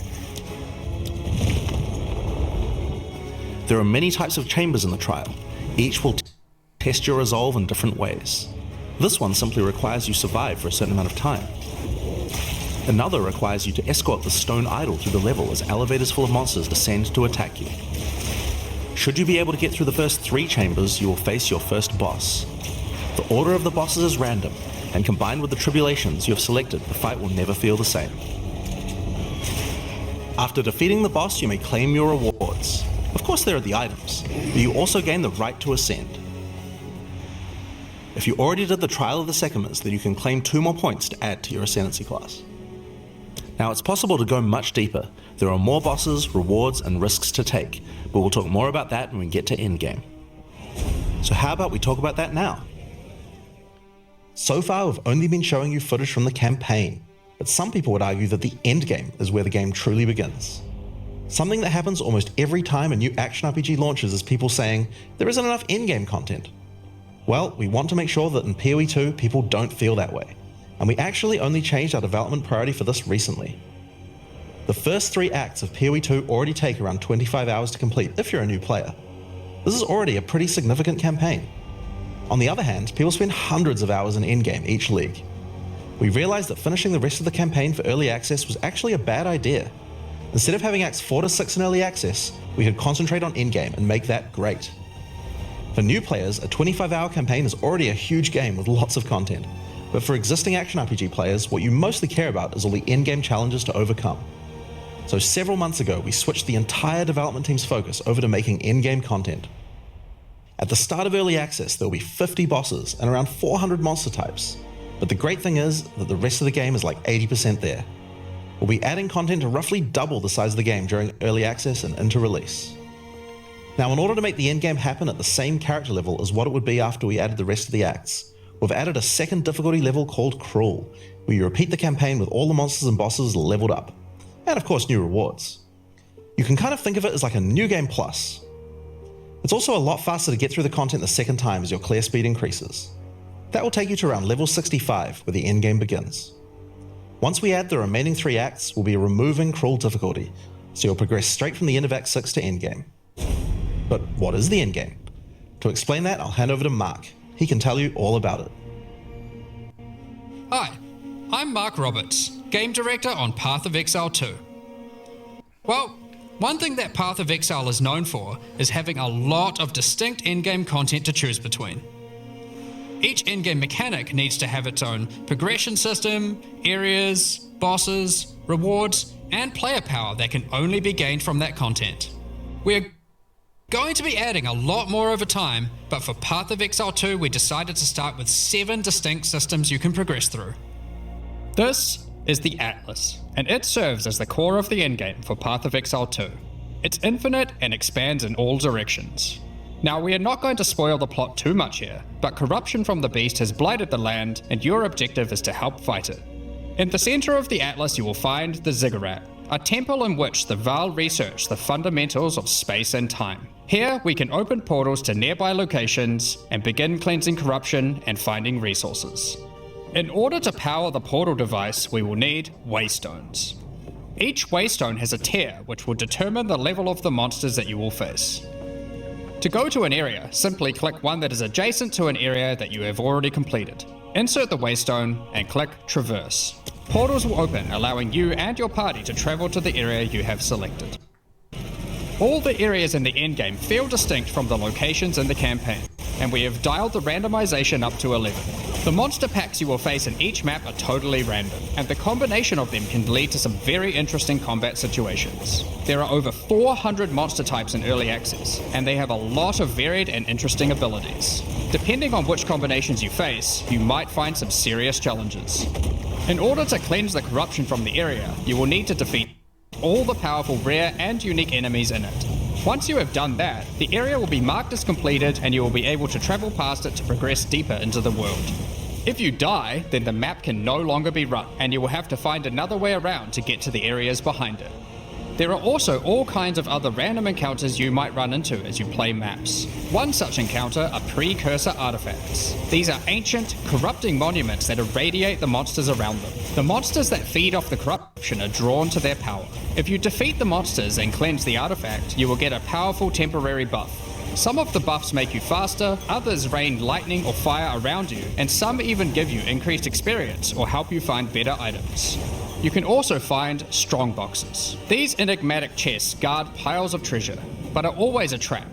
There are many types of chambers in the trial. Each will test your resolve in different ways. This one simply requires you survive for a certain amount of time. Another requires you to escort the stone idol through the level as elevators full of monsters descend to attack you. Should you be able to get through the first 3 chambers, you will face your first boss. The order of the bosses is random, and combined with the tribulations you have selected, the fight will never feel the same. After defeating the boss, you may claim your rewards. Of course there are the items, but you also gain the right to ascend. If you already did the Trial of the Secumus, then you can claim 2 more points to add to your Ascendancy class. Now it's possible to go much deeper. There are more bosses, rewards, and risks to take, but we'll talk more about that when we get to endgame. So how about we talk about that now? So far we've only been showing you footage from the campaign, but some people would argue that the endgame is where the game truly begins. Something that happens almost every time a new action RPG launches is people saying, there isn't enough endgame content. Well, we want to make sure that in POE2 people don't feel that way. And we actually only changed our development priority for this recently. The first 3 acts of POE2 already take around 25 hours to complete if you're a new player. This is already a pretty significant campaign. On the other hand, people spend hundreds of hours in endgame each league. We realized that finishing the rest of the campaign for early access was actually a bad idea. Instead of having acts 4 to 6 in early access, we could concentrate on endgame and make that great. For new players, a 25-hour campaign is already a huge game with lots of content. But for existing action RPG players, what you mostly care about is all the endgame challenges to overcome. So several months ago, we switched the entire development team's focus over to making endgame content. At the start of early access, there will be 50 bosses and around 400 monster types. But the great thing is that the rest of the game is like 80% there. We'll be adding content to roughly double the size of the game during early access and into release. Now, in order to make the endgame happen at the same character level as what it would be after we added the rest of the acts, we've added a second difficulty level called Cruel, where you repeat the campaign with all the monsters and bosses leveled up. And of course new rewards. You can kind of think of it as like a new game plus. It's also a lot faster to get through the content the second time as your clear speed increases. That will take you to around level 65, where the endgame begins. Once we add the remaining 3 acts, we'll be removing cruel difficulty, so you'll progress straight from the end of Act 6 to endgame. But what is the endgame? To explain that, I'll hand over to Mark. He can tell you all about it. Hi, I'm Mark Roberts, Game Director on Path of Exile 2. Well, one thing that Path of Exile is known for is having a lot of distinct endgame content to choose between. Each endgame mechanic needs to have its own progression system, areas, bosses, rewards, and player power that can only be gained from that content. We're going to be adding a lot more over time, but for Path of Exile 2 we decided to start with 7 distinct systems you can progress through. This is the Atlas, and it serves as the core of the endgame for Path of Exile 2. It's infinite and expands in all directions. Now, we are not going to spoil the plot too much here, but corruption from the beast has blighted the land, and your objective is to help fight it. In the center of the Atlas you will find the Ziggurat, a temple in which the Val research the fundamentals of space and time. Here, we can open portals to nearby locations and begin cleansing corruption and finding resources. In order to power the portal device, we will need waystones. Each waystone has a tier which will determine the level of the monsters that you will face. To go to an area, simply click one that is adjacent to an area that you have already completed. Insert the waystone and click Traverse. Portals will open, allowing you and your party to travel to the area you have selected. All the areas in the endgame feel distinct from the locations in the campaign, and we have dialed the randomization up to 11. The monster packs you will face in each map are totally random, and the combination of them can lead to some very interesting combat situations. There are over 400 monster types in early access, and they have a lot of varied and interesting abilities. Depending on which combinations you face, you might find some serious challenges. In order to cleanse the corruption from the area, you will need to defeat all the powerful rare and unique enemies in it. Once you have done that, the area will be marked as completed and you will be able to travel past it to progress deeper into the world. If you die, then the map can no longer be run and you will have to find another way around to get to the areas behind it. There are also all kinds of other random encounters you might run into as you play maps. One such encounter are precursor artifacts. These are ancient, corrupting monuments that irradiate the monsters around them. The monsters that feed off the corruption are drawn to their power. If you defeat the monsters and cleanse the artifact, you will get a powerful temporary buff. Some of the buffs make you faster, others rain lightning or fire around you, and some even give you increased experience or help you find better items. You can also find strong boxes. These enigmatic chests guard piles of treasure, but are always a trap.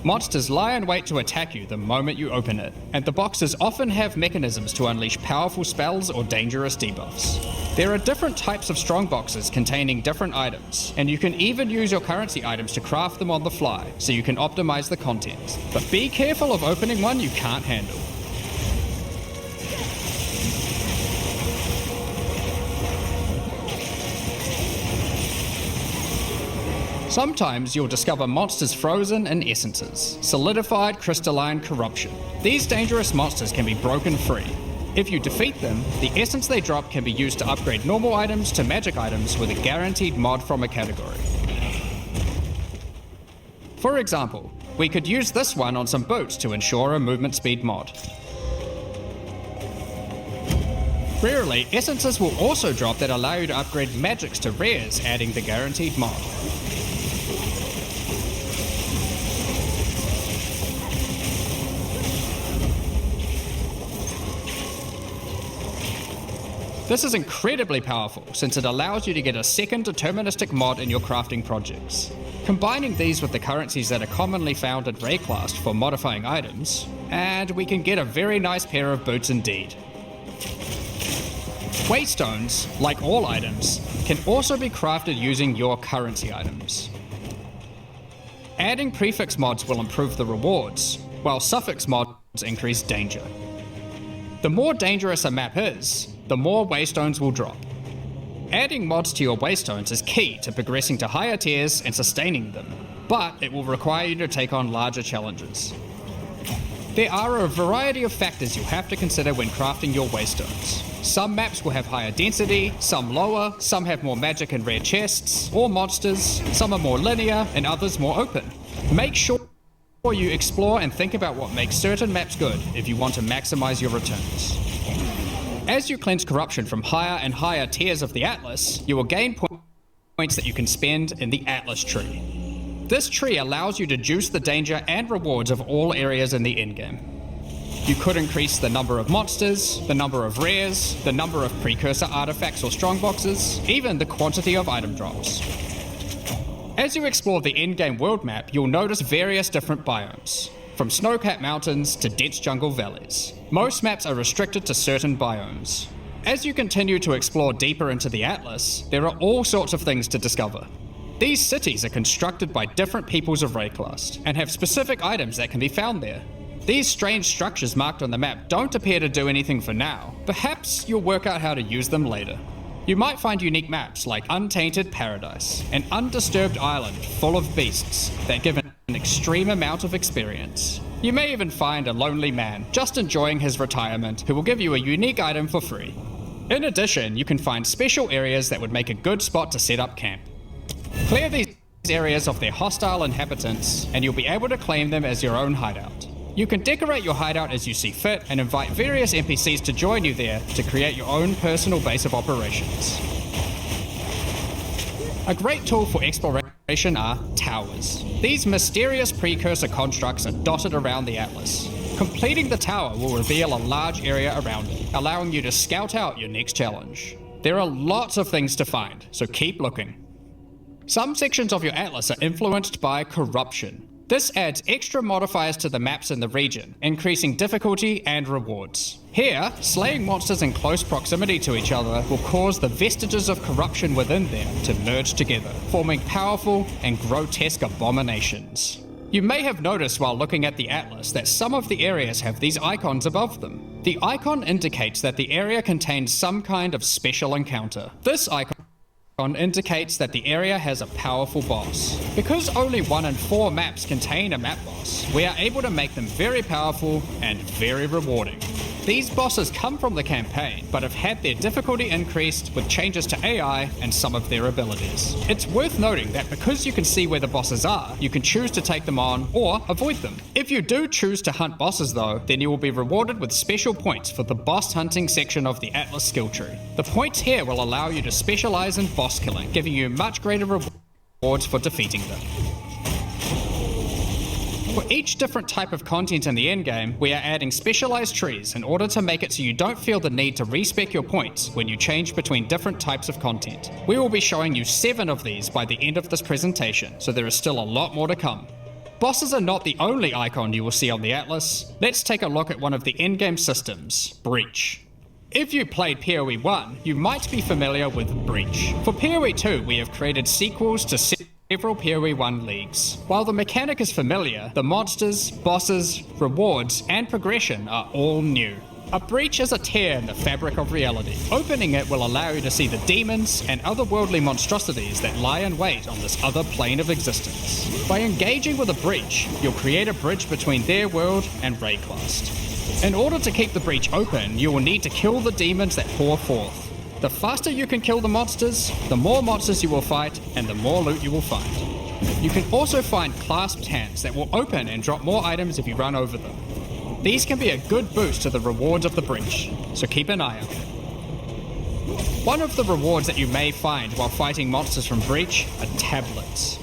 Monsters lie in wait to attack you the moment you open it, and the boxes often have mechanisms to unleash powerful spells or dangerous debuffs. There are different types of strong boxes containing different items, and you can even use your currency items to craft them on the fly, so you can optimize the content. But be careful of opening one you can't handle. Sometimes you'll discover monsters frozen in essences, solidified crystalline corruption. These dangerous monsters can be broken free. If you defeat them, the essence they drop can be used to upgrade normal items to magic items with a guaranteed mod from a category. For example, we could use this one on some boots to ensure a movement speed mod. Rarely, essences will also drop that allow you to upgrade magics to rares, adding the guaranteed mod. This is incredibly powerful since it allows you to get a second deterministic mod in your crafting projects. Combining these with the currencies that are commonly found in Rayclast for modifying items, and we can get a very nice pair of boots indeed. Waystones, like all items, can also be crafted using your currency items. Adding prefix mods will improve the rewards, while suffix mods increase danger. The more dangerous a map is, the more waystones will drop. Adding mods to your waystones is key to progressing to higher tiers and sustaining them, but it will require you to take on larger challenges. There are a variety of factors you'll have to consider when crafting your waystones. Some maps will have higher density, some lower, some have more magic and rare chests, or monsters, some are more linear and others more open. Make sure you explore and think about what makes certain maps good if you want to maximize your returns. As you cleanse corruption from higher and higher tiers of the Atlas, you will gain points that you can spend in the Atlas tree. This tree allows you to juice the danger and rewards of all areas in the endgame. You could increase the number of monsters, the number of rares, the number of precursor artifacts or strongboxes, even the quantity of item drops. As you explore the endgame world map, you'll notice various different biomes, from snow-capped mountains to dense jungle valleys. Most maps are restricted to certain biomes. As you continue to explore deeper into the Atlas, there are all sorts of things to discover. These cities are constructed by different peoples of Rayclast, and have specific items that can be found there. These strange structures marked on the map don't appear to do anything for now. Perhaps you'll work out how to use them later. You might find unique maps like Untainted Paradise, an undisturbed island full of beasts that give an extreme amount of experience. You may even find a lonely man just enjoying his retirement who will give you a unique item for free. In addition, you can find special areas that would make a good spot to set up camp. Clear these areas of their hostile inhabitants, and you'll be able to claim them as your own hideout. You can decorate your hideout as you see fit and invite various NPCs to join you there to create your own personal base of operations. A great tool for exploration are towers. These mysterious precursor constructs are dotted around the Atlas. Completing the tower will reveal a large area around it, allowing you to scout out your next challenge. There are lots of things to find, so keep looking. Some sections of your Atlas are influenced by corruption. This adds extra modifiers to the maps in the region, increasing difficulty and rewards. Here, slaying monsters in close proximity to each other will cause the vestiges of corruption within them to merge together, forming powerful and grotesque abominations. You may have noticed while looking at the Atlas that some of the areas have these icons above them. The icon indicates that the area contains some kind of special encounter. This icon indicates that the area has a powerful boss. Because only 1 in 4 maps contain a map boss, we are able to make them very powerful and very rewarding. These bosses come from the campaign, but have had their difficulty increased with changes to AI and some of their abilities. It's worth noting that because you can see where the bosses are, you can choose to take them on or avoid them. If you do choose to hunt bosses though, then you will be rewarded with special points for the boss hunting section of the Atlas skill tree. The points here will allow you to specialize in boss killing, giving you much greater rewards for defeating them. For each different type of content in the endgame, we are adding specialized trees in order to make it so you don't feel the need to respec your points when you change between different types of content. We will be showing you 7 of these by the end of this presentation, so there is still a lot more to come. Bosses are not the only icon you will see on the Atlas. Let's take a look at one of the endgame systems, Breach. If you played PoE 1, you might be familiar with Breach. For PoE 2, we have created sequels to several PoE 1 leagues. While the mechanic is familiar, the monsters, bosses, rewards, and progression are all new. A breach is a tear in the fabric of reality. Opening it will allow you to see the demons and otherworldly monstrosities that lie in wait on this other plane of existence. By engaging with a breach, you'll create a bridge between their world and Rayclast. In order to keep the breach open, you will need to kill the demons that pour forth. The faster you can kill the monsters, the more monsters you will fight, and the more loot you will find. You can also find clasped hands that will open and drop more items if you run over them. These can be a good boost to the rewards of the breach, so keep an eye out. One of the rewards that you may find while fighting monsters from Breach are tablets.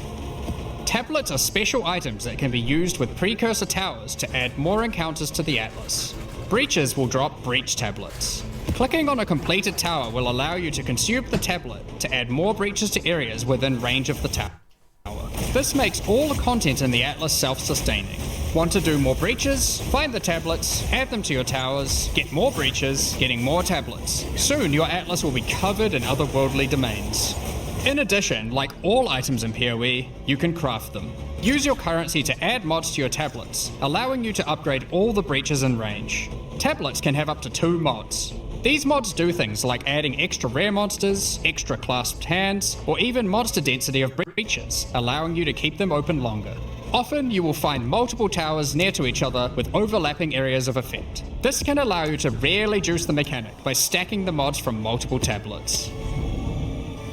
Tablets are special items that can be used with precursor towers to add more encounters to the Atlas. Breaches will drop breach tablets. Clicking on a completed tower will allow you to consume the tablet to add more breaches to areas within range of the tower. This makes all the content in the Atlas self-sustaining. Want to do more breaches? Find the tablets, add them to your towers, get more breaches, getting more tablets. Soon your Atlas will be covered in otherworldly domains. In addition, like all items in PoE, you can craft them. Use your currency to add mods to your tablets, allowing you to upgrade all the breaches in range. Tablets can have up to 2 mods. These mods do things like adding extra rare monsters, extra clasped hands, or even monster density of breaches, allowing you to keep them open longer. Often you will find multiple towers near to each other with overlapping areas of effect. This can allow you to rarely juice the mechanic by stacking the mods from multiple tablets.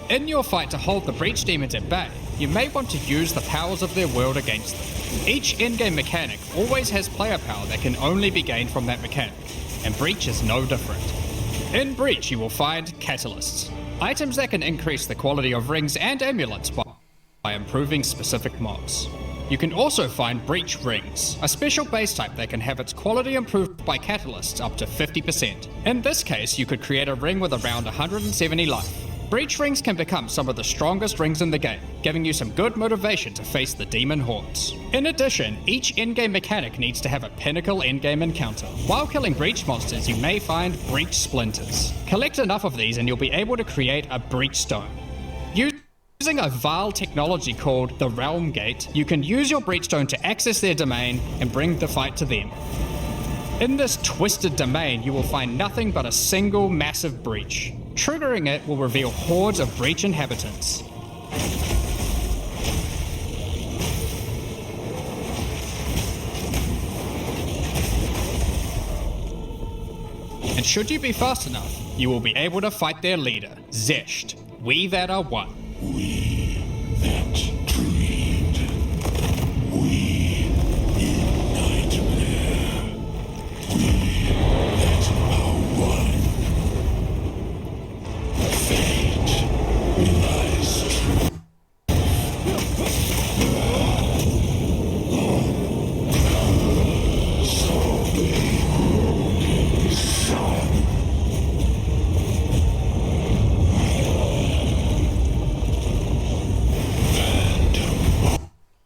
In your fight to hold the breach demons at bay, you may want to use the powers of their world against them. Each endgame mechanic always has player power that can only be gained from that mechanic, and Breach is no different. In Breach, you will find catalysts, items that can increase the quality of rings and amulets by improving specific mobs. You can also find Breach Rings, a special base type that can have its quality improved by catalysts up to 50%. In this case, you could create a ring with around 170 life. Breach Rings can become some of the strongest rings in the game, giving you some good motivation to face the demon hordes. In addition, each in-game mechanic needs to have a pinnacle in-game encounter. While killing Breach monsters, you may find Breach Splinters. Collect enough of these and you'll be able to create a Breach Stone. Using a vile technology called the Realm Gate, you can use your Breach Stone to access their domain and bring the fight to them. In this twisted domain, you will find nothing but a single massive breach. Triggering it will reveal hordes of breach inhabitants. And should you be fast enough, you will be able to fight their leader, Zesht. We that are one. We that dreamed. We in nightmare. We that are one. Fate lies true.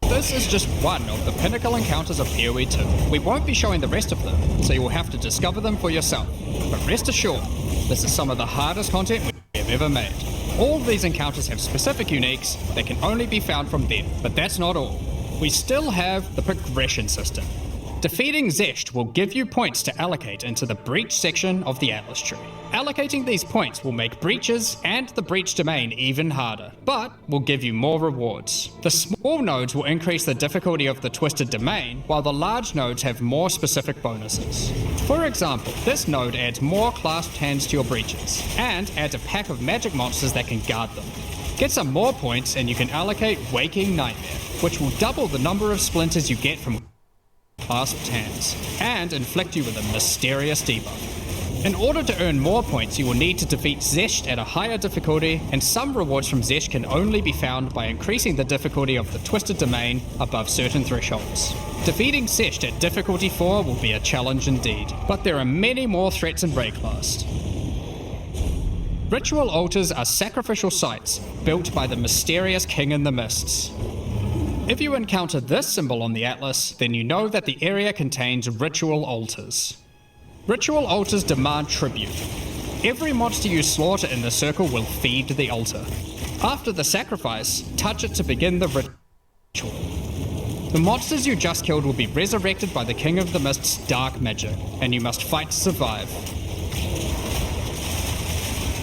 This is just one of the pinnacle encounters of POE2. We won't be showing the rest of them, so you will have to discover them for yourself. But rest assured, this is some of the hardest content we have ever made. All these encounters have specific uniques that can only be found from them, but that's not all. We still have the progression system. Defeating Zesht will give you points to allocate into the Breach section of the Atlas tree. Allocating these points will make breaches and the Breach domain even harder, but will give you more rewards. The small nodes will increase the difficulty of the Twisted Domain, while the large nodes have more specific bonuses. For example, this node adds more clasped hands to your breaches, and adds a pack of magic monsters that can guard them. Get some more points and you can allocate Waking Nightmare, which will double the number of splinters you get from clasped hands, and inflict you with a mysterious debuff. In order to earn more points, you will need to defeat Zesht at a higher difficulty, and some rewards from Zesht can only be found by increasing the difficulty of the Twisted Domain above certain thresholds. Defeating Zesht at difficulty 4 will be a challenge indeed, but there are many more threats in Breaklast. Ritual altars are sacrificial sites built by the mysterious King in the Mists. If you encounter this symbol on the Atlas, then you know that the area contains ritual altars. Ritual altars demand tribute. Every monster you slaughter in the circle will feed the altar. After the sacrifice, touch it to begin the ritual. The monsters you just killed will be resurrected by the King of the Mist's dark magic, and you must fight to survive.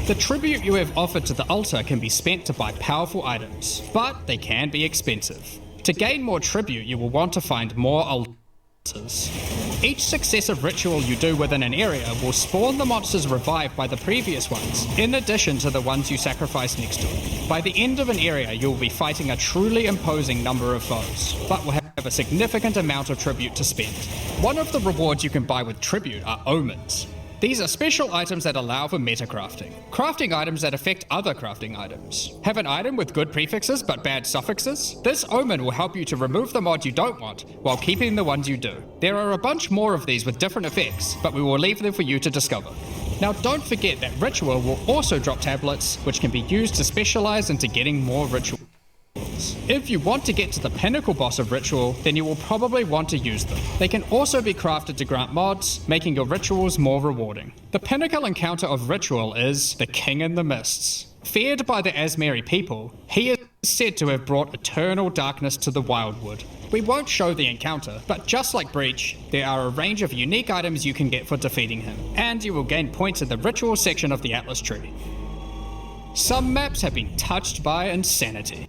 The tribute you have offered to the altar can be spent to buy powerful items, but they can be expensive. To gain more tribute, you will want to find more altars. Each successive ritual you do within an area will spawn the monsters revived by the previous ones, in addition to the ones you sacrifice next to it. By the end of an area, you will be fighting a truly imposing number of foes, but will have a significant amount of tribute to spend. One of the rewards you can buy with tribute are omens. These are special items that allow for metacrafting. Crafting items that affect other crafting items. Have an item with good prefixes but bad suffixes? This omen will help you to remove the mod you don't want while keeping the ones you do. There are a bunch more of these with different effects, but we will leave them for you to discover. Now don't forget that Ritual will also drop tablets, which can be used to specialize into getting more rituals. If you want to get to the pinnacle boss of Ritual, then you will probably want to use them. They can also be crafted to grant mods, making your rituals more rewarding. The pinnacle encounter of Ritual is the King in the Mists. Feared by the Asmeri people, he is said to have brought eternal darkness to the Wildwood. We won't show the encounter, but just like Breach, there are a range of unique items you can get for defeating him, and you will gain points in the Ritual section of the Atlas tree. Some maps have been touched by insanity.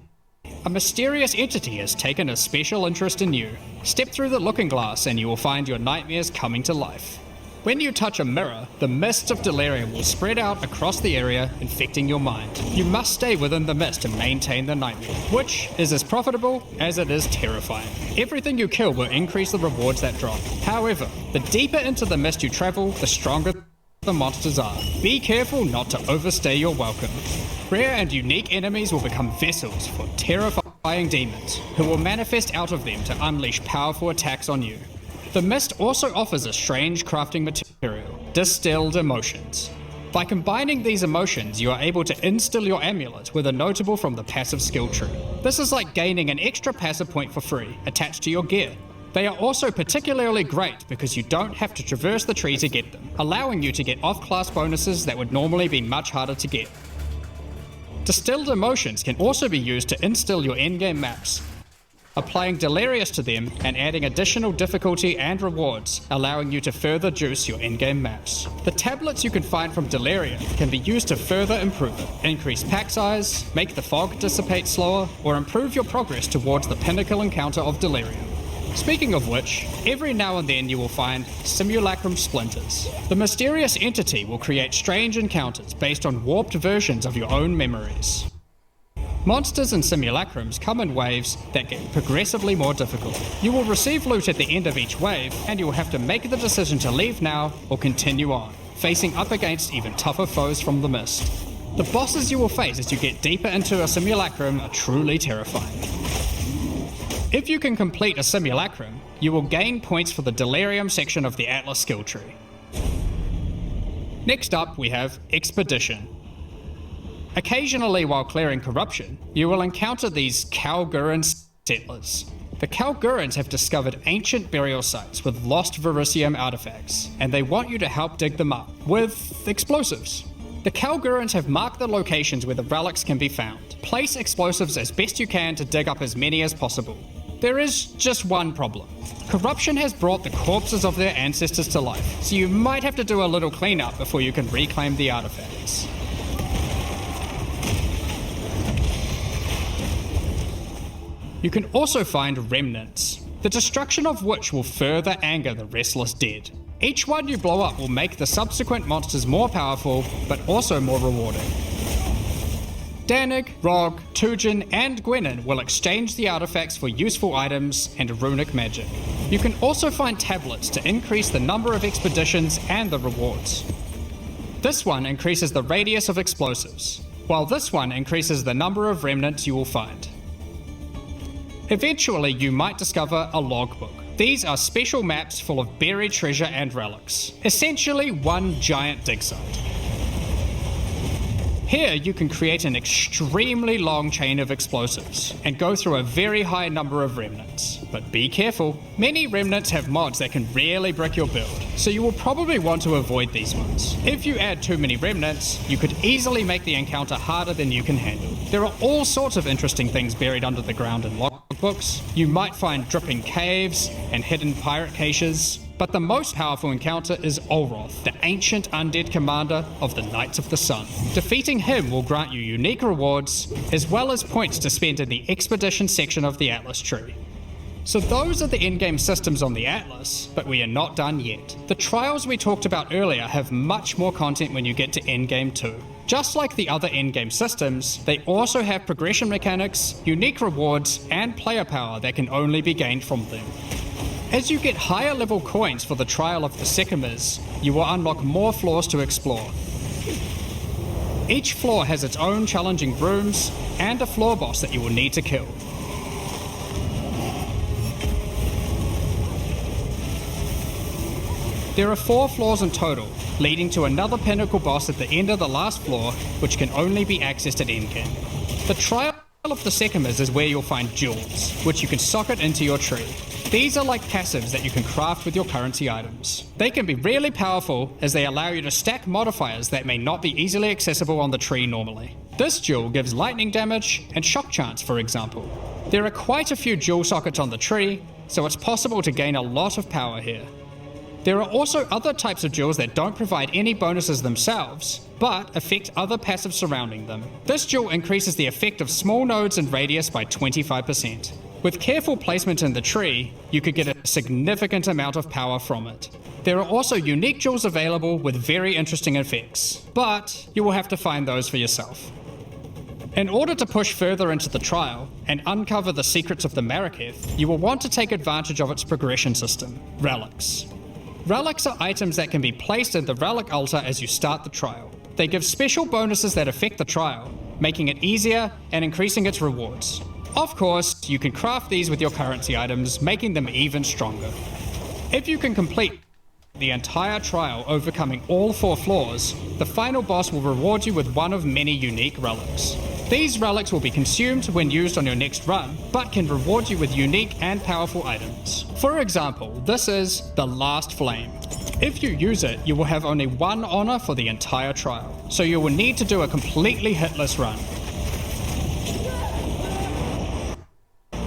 A mysterious entity has taken a special interest in you. Step through the looking glass and you will find your nightmares coming to life. When you touch a mirror, the mists of delirium will spread out across the area, infecting your mind. You must stay within the mist to maintain the nightmare, which is as profitable as it is terrifying. Everything you kill will increase the rewards that drop. However, the deeper into the mist you travel, the stronger the monsters are. Be careful not to overstay your welcome. Rare and unique enemies will become vessels for terrifying demons, who will manifest out of them to unleash powerful attacks on you. The mist also offers a strange crafting material, distilled emotions. By combining these emotions, you are able to instill your amulet with a notable from the passive skill tree. This is like gaining an extra passive point for free, attached to your gear. They are also particularly great because you don't have to traverse the tree to get them, allowing you to get off-class bonuses that would normally be much harder to get. Distilled emotions can also be used to instill your endgame maps, applying Delirious to them and adding additional difficulty and rewards, allowing you to further juice your endgame maps. The tablets you can find from Delirium can be used to further improve it, increase pack size, make the fog dissipate slower, or improve your progress towards the pinnacle encounter of Delirium. Speaking of which, every now and then you will find simulacrum splinters. The mysterious entity will create strange encounters based on warped versions of your own memories. Monsters and simulacrums come in waves that get progressively more difficult. You will receive loot at the end of each wave, and you will have to make the decision to leave now or continue on, facing up against even tougher foes from the mist. The bosses you will face as you get deeper into a simulacrum are truly terrifying. If you can complete a simulacrum, you will gain points for the Delirium section of the Atlas skill tree. Next up we have Expedition. Occasionally while clearing corruption, you will encounter these Kalguran settlers. The Kalgurans have discovered ancient burial sites with lost Verisium artifacts, and they want you to help dig them up with explosives. The Kalgurans have marked the locations where the relics can be found. Place explosives as best you can to dig up as many as possible. There is just one problem. Corruption has brought the corpses of their ancestors to life, so you might have to do a little cleanup before you can reclaim the artifacts. You can also find remnants, the destruction of which will further anger the restless dead. Each one you blow up will make the subsequent monsters more powerful, but also more rewarding. Danig, Rog, Tujin, and Gwenin will exchange the artifacts for useful items and runic magic. You can also find tablets to increase the number of expeditions and the rewards. This one increases the radius of explosives, while this one increases the number of remnants you will find. Eventually, you might discover a logbook. These are special maps full of buried treasure and relics, essentially one giant dig site. Here you can create an extremely long chain of explosives and go through a very high number of remnants. But be careful, many remnants have mods that can really brick your build, so you will probably want to avoid these ones. If you add too many remnants, you could easily make the encounter harder than you can handle. There are all sorts of interesting things buried under the ground in logbooks. You might find dripping caves and hidden pirate caches, but the most powerful encounter is Olroth, the ancient undead commander of the Knights of the Sun. Defeating him will grant you unique rewards, as well as points to spend in the expedition section of the Atlas tree. So those are the endgame systems on the Atlas, but we are not done yet. The trials we talked about earlier have much more content when you get to endgame 2. Just like the other endgame systems, they also have progression mechanics, unique rewards, and player power that can only be gained from them. As you get higher level coins for the Trial of the Sycamores, you will unlock more floors to explore. Each floor has its own challenging rooms and a floor boss that you will need to kill. There are 4 floors in total, leading to another pinnacle boss at the end of the last floor, which can only be accessed at endgame. The Trial of the Sycamores is where you'll find jewels, which you can socket into your tree. These are like passives that you can craft with your currency items. They can be really powerful as they allow you to stack modifiers that may not be easily accessible on the tree normally. This jewel gives lightning damage and shock chance, for example. There are quite a few jewel sockets on the tree, so it's possible to gain a lot of power here. There are also other types of jewels that don't provide any bonuses themselves, but affect other passives surrounding them. This jewel increases the effect of small nodes and radius by 25%. With careful placement in the tree, you could get a significant amount of power from it. There are also unique jewels available with very interesting effects, but you will have to find those for yourself. In order to push further into the trial and uncover the secrets of the Maraketh, you will want to take advantage of its progression system, relics. Relics are items that can be placed in the relic altar as you start the trial. They give special bonuses that affect the trial, making it easier and increasing its rewards. Of course, you can craft these with your currency items, making them even stronger. If you can complete the entire trial overcoming all 4 floors, the final boss will reward you with one of many unique relics. These relics will be consumed when used on your next run, but can reward you with unique and powerful items. For example, this is the Last Flame. If you use it, you will have only 1 honor for the entire trial, so you will need to do a completely hitless run.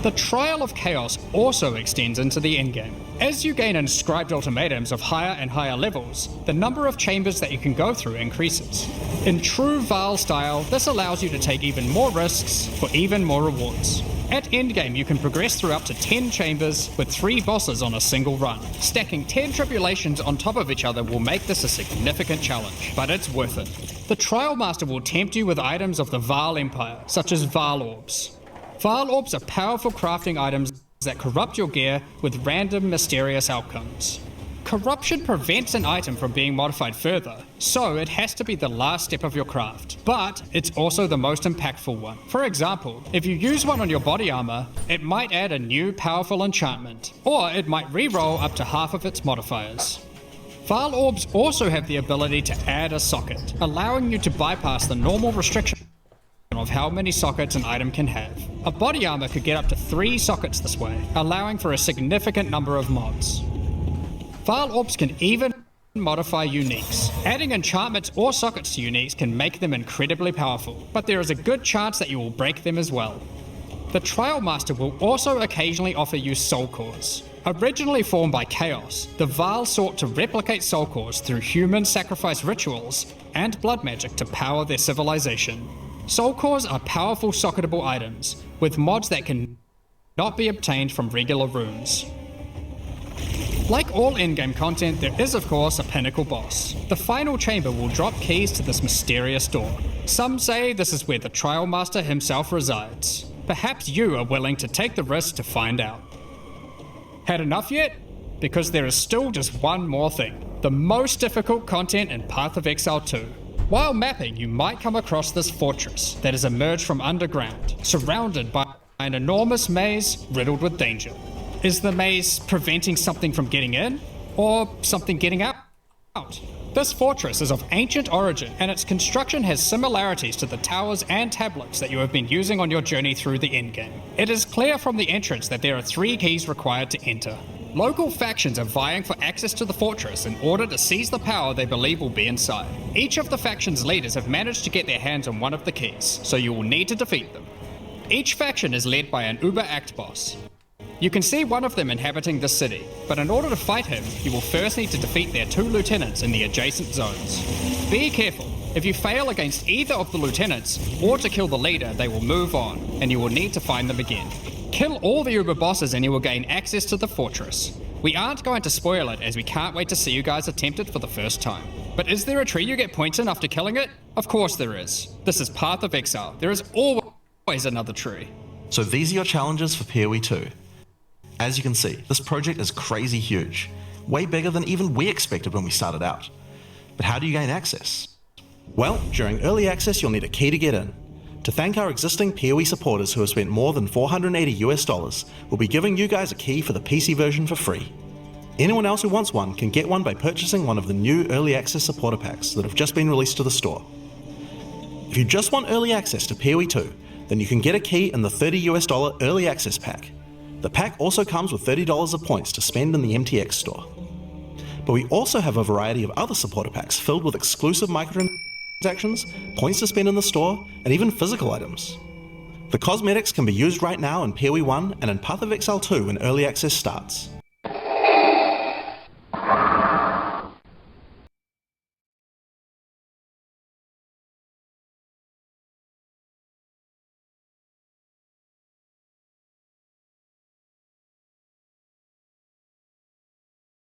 The Trial of Chaos also extends into the endgame. As you gain inscribed ultimatums of higher and higher levels, the number of chambers that you can go through increases. In true Val style, this allows you to take even more risks for even more rewards. At endgame, you can progress through up to 10 chambers with 3 bosses on a single run. Stacking 10 tribulations on top of each other will make this a significant challenge, but it's worth it. The Trial Master will tempt you with items of the Val Empire, such as Val Orbs. Val Orbs are powerful crafting items that corrupt your gear with random mysterious outcomes. Corruption prevents an item from being modified further, so it has to be the last step of your craft, but it's also the most impactful one. For example, if you use one on your body armor, it might add a new powerful enchantment, or it might re-roll up to half of its modifiers. Val Orbs also have the ability to add a socket, allowing you to bypass the normal restriction of how many sockets an item can have. A body armor could get up to 3 sockets this way, allowing for a significant number of mods. Val Orbs can even modify uniques. Adding enchantments or sockets to uniques can make them incredibly powerful, but there is a good chance that you will break them as well. The Trial Master will also occasionally offer you soul cores. Originally formed by Chaos, the Val sought to replicate soul cores through human sacrifice rituals and blood magic to power their civilization. Soul cores are powerful socketable items, with mods that can not be obtained from regular runes. Like all in-game content, there is of course a pinnacle boss. The final chamber will drop keys to this mysterious door. Some say this is where the Trial Master himself resides. Perhaps you are willing to take the risk to find out. Had enough yet? Because there is still just one more thing. The most difficult content in Path of Exile 2. While mapping, you might come across this fortress that has emerged from underground, surrounded by an enormous maze riddled with danger. Is the maze preventing something from getting in, or something getting out? This fortress is of ancient origin, and its construction has similarities to the towers and tablets that you have been using on your journey through the endgame. It is clear from the entrance that there are 3 keys required to enter. Local factions are vying for access to the fortress in order to seize the power they believe will be inside. Each of the faction's leaders have managed to get their hands on one of the keys, so you will need to defeat them. Each faction is led by an Uber Act boss. You can see one of them inhabiting this city, but in order to fight him, you will first need to defeat their 2 lieutenants in the adjacent zones. Be careful. If you fail against either of the lieutenants, or to kill the leader, they will move on, and you will need to find them again. Kill all the Uber bosses and you will gain access to the fortress. We aren't going to spoil it as we can't wait to see you guys attempt it for the first time. But is there a tree you get points in after killing it? Of course there is. This is Path of Exile. There is always another tree. So these are your challenges for PoE 2. As you can see, this project is crazy huge, way bigger than even we expected when we started out. But how do you gain access? Well, during early access you'll need a key to get in. To thank our existing PoE supporters who have spent more than $480, we'll be giving you guys a key for the PC version for free. Anyone else who wants one can get one by purchasing one of the new early access supporter packs that have just been released to the store. If you just want early access to PoE 2, then you can get a key in the $30 early access pack. The pack also comes with $30 of points to spend in the MTX store. But we also have a variety of other supporter packs filled with exclusive microtransactions, points to spend in the store, and even physical items. The cosmetics can be used right now in PoE 1 and in Path of Exile 2 when early access starts.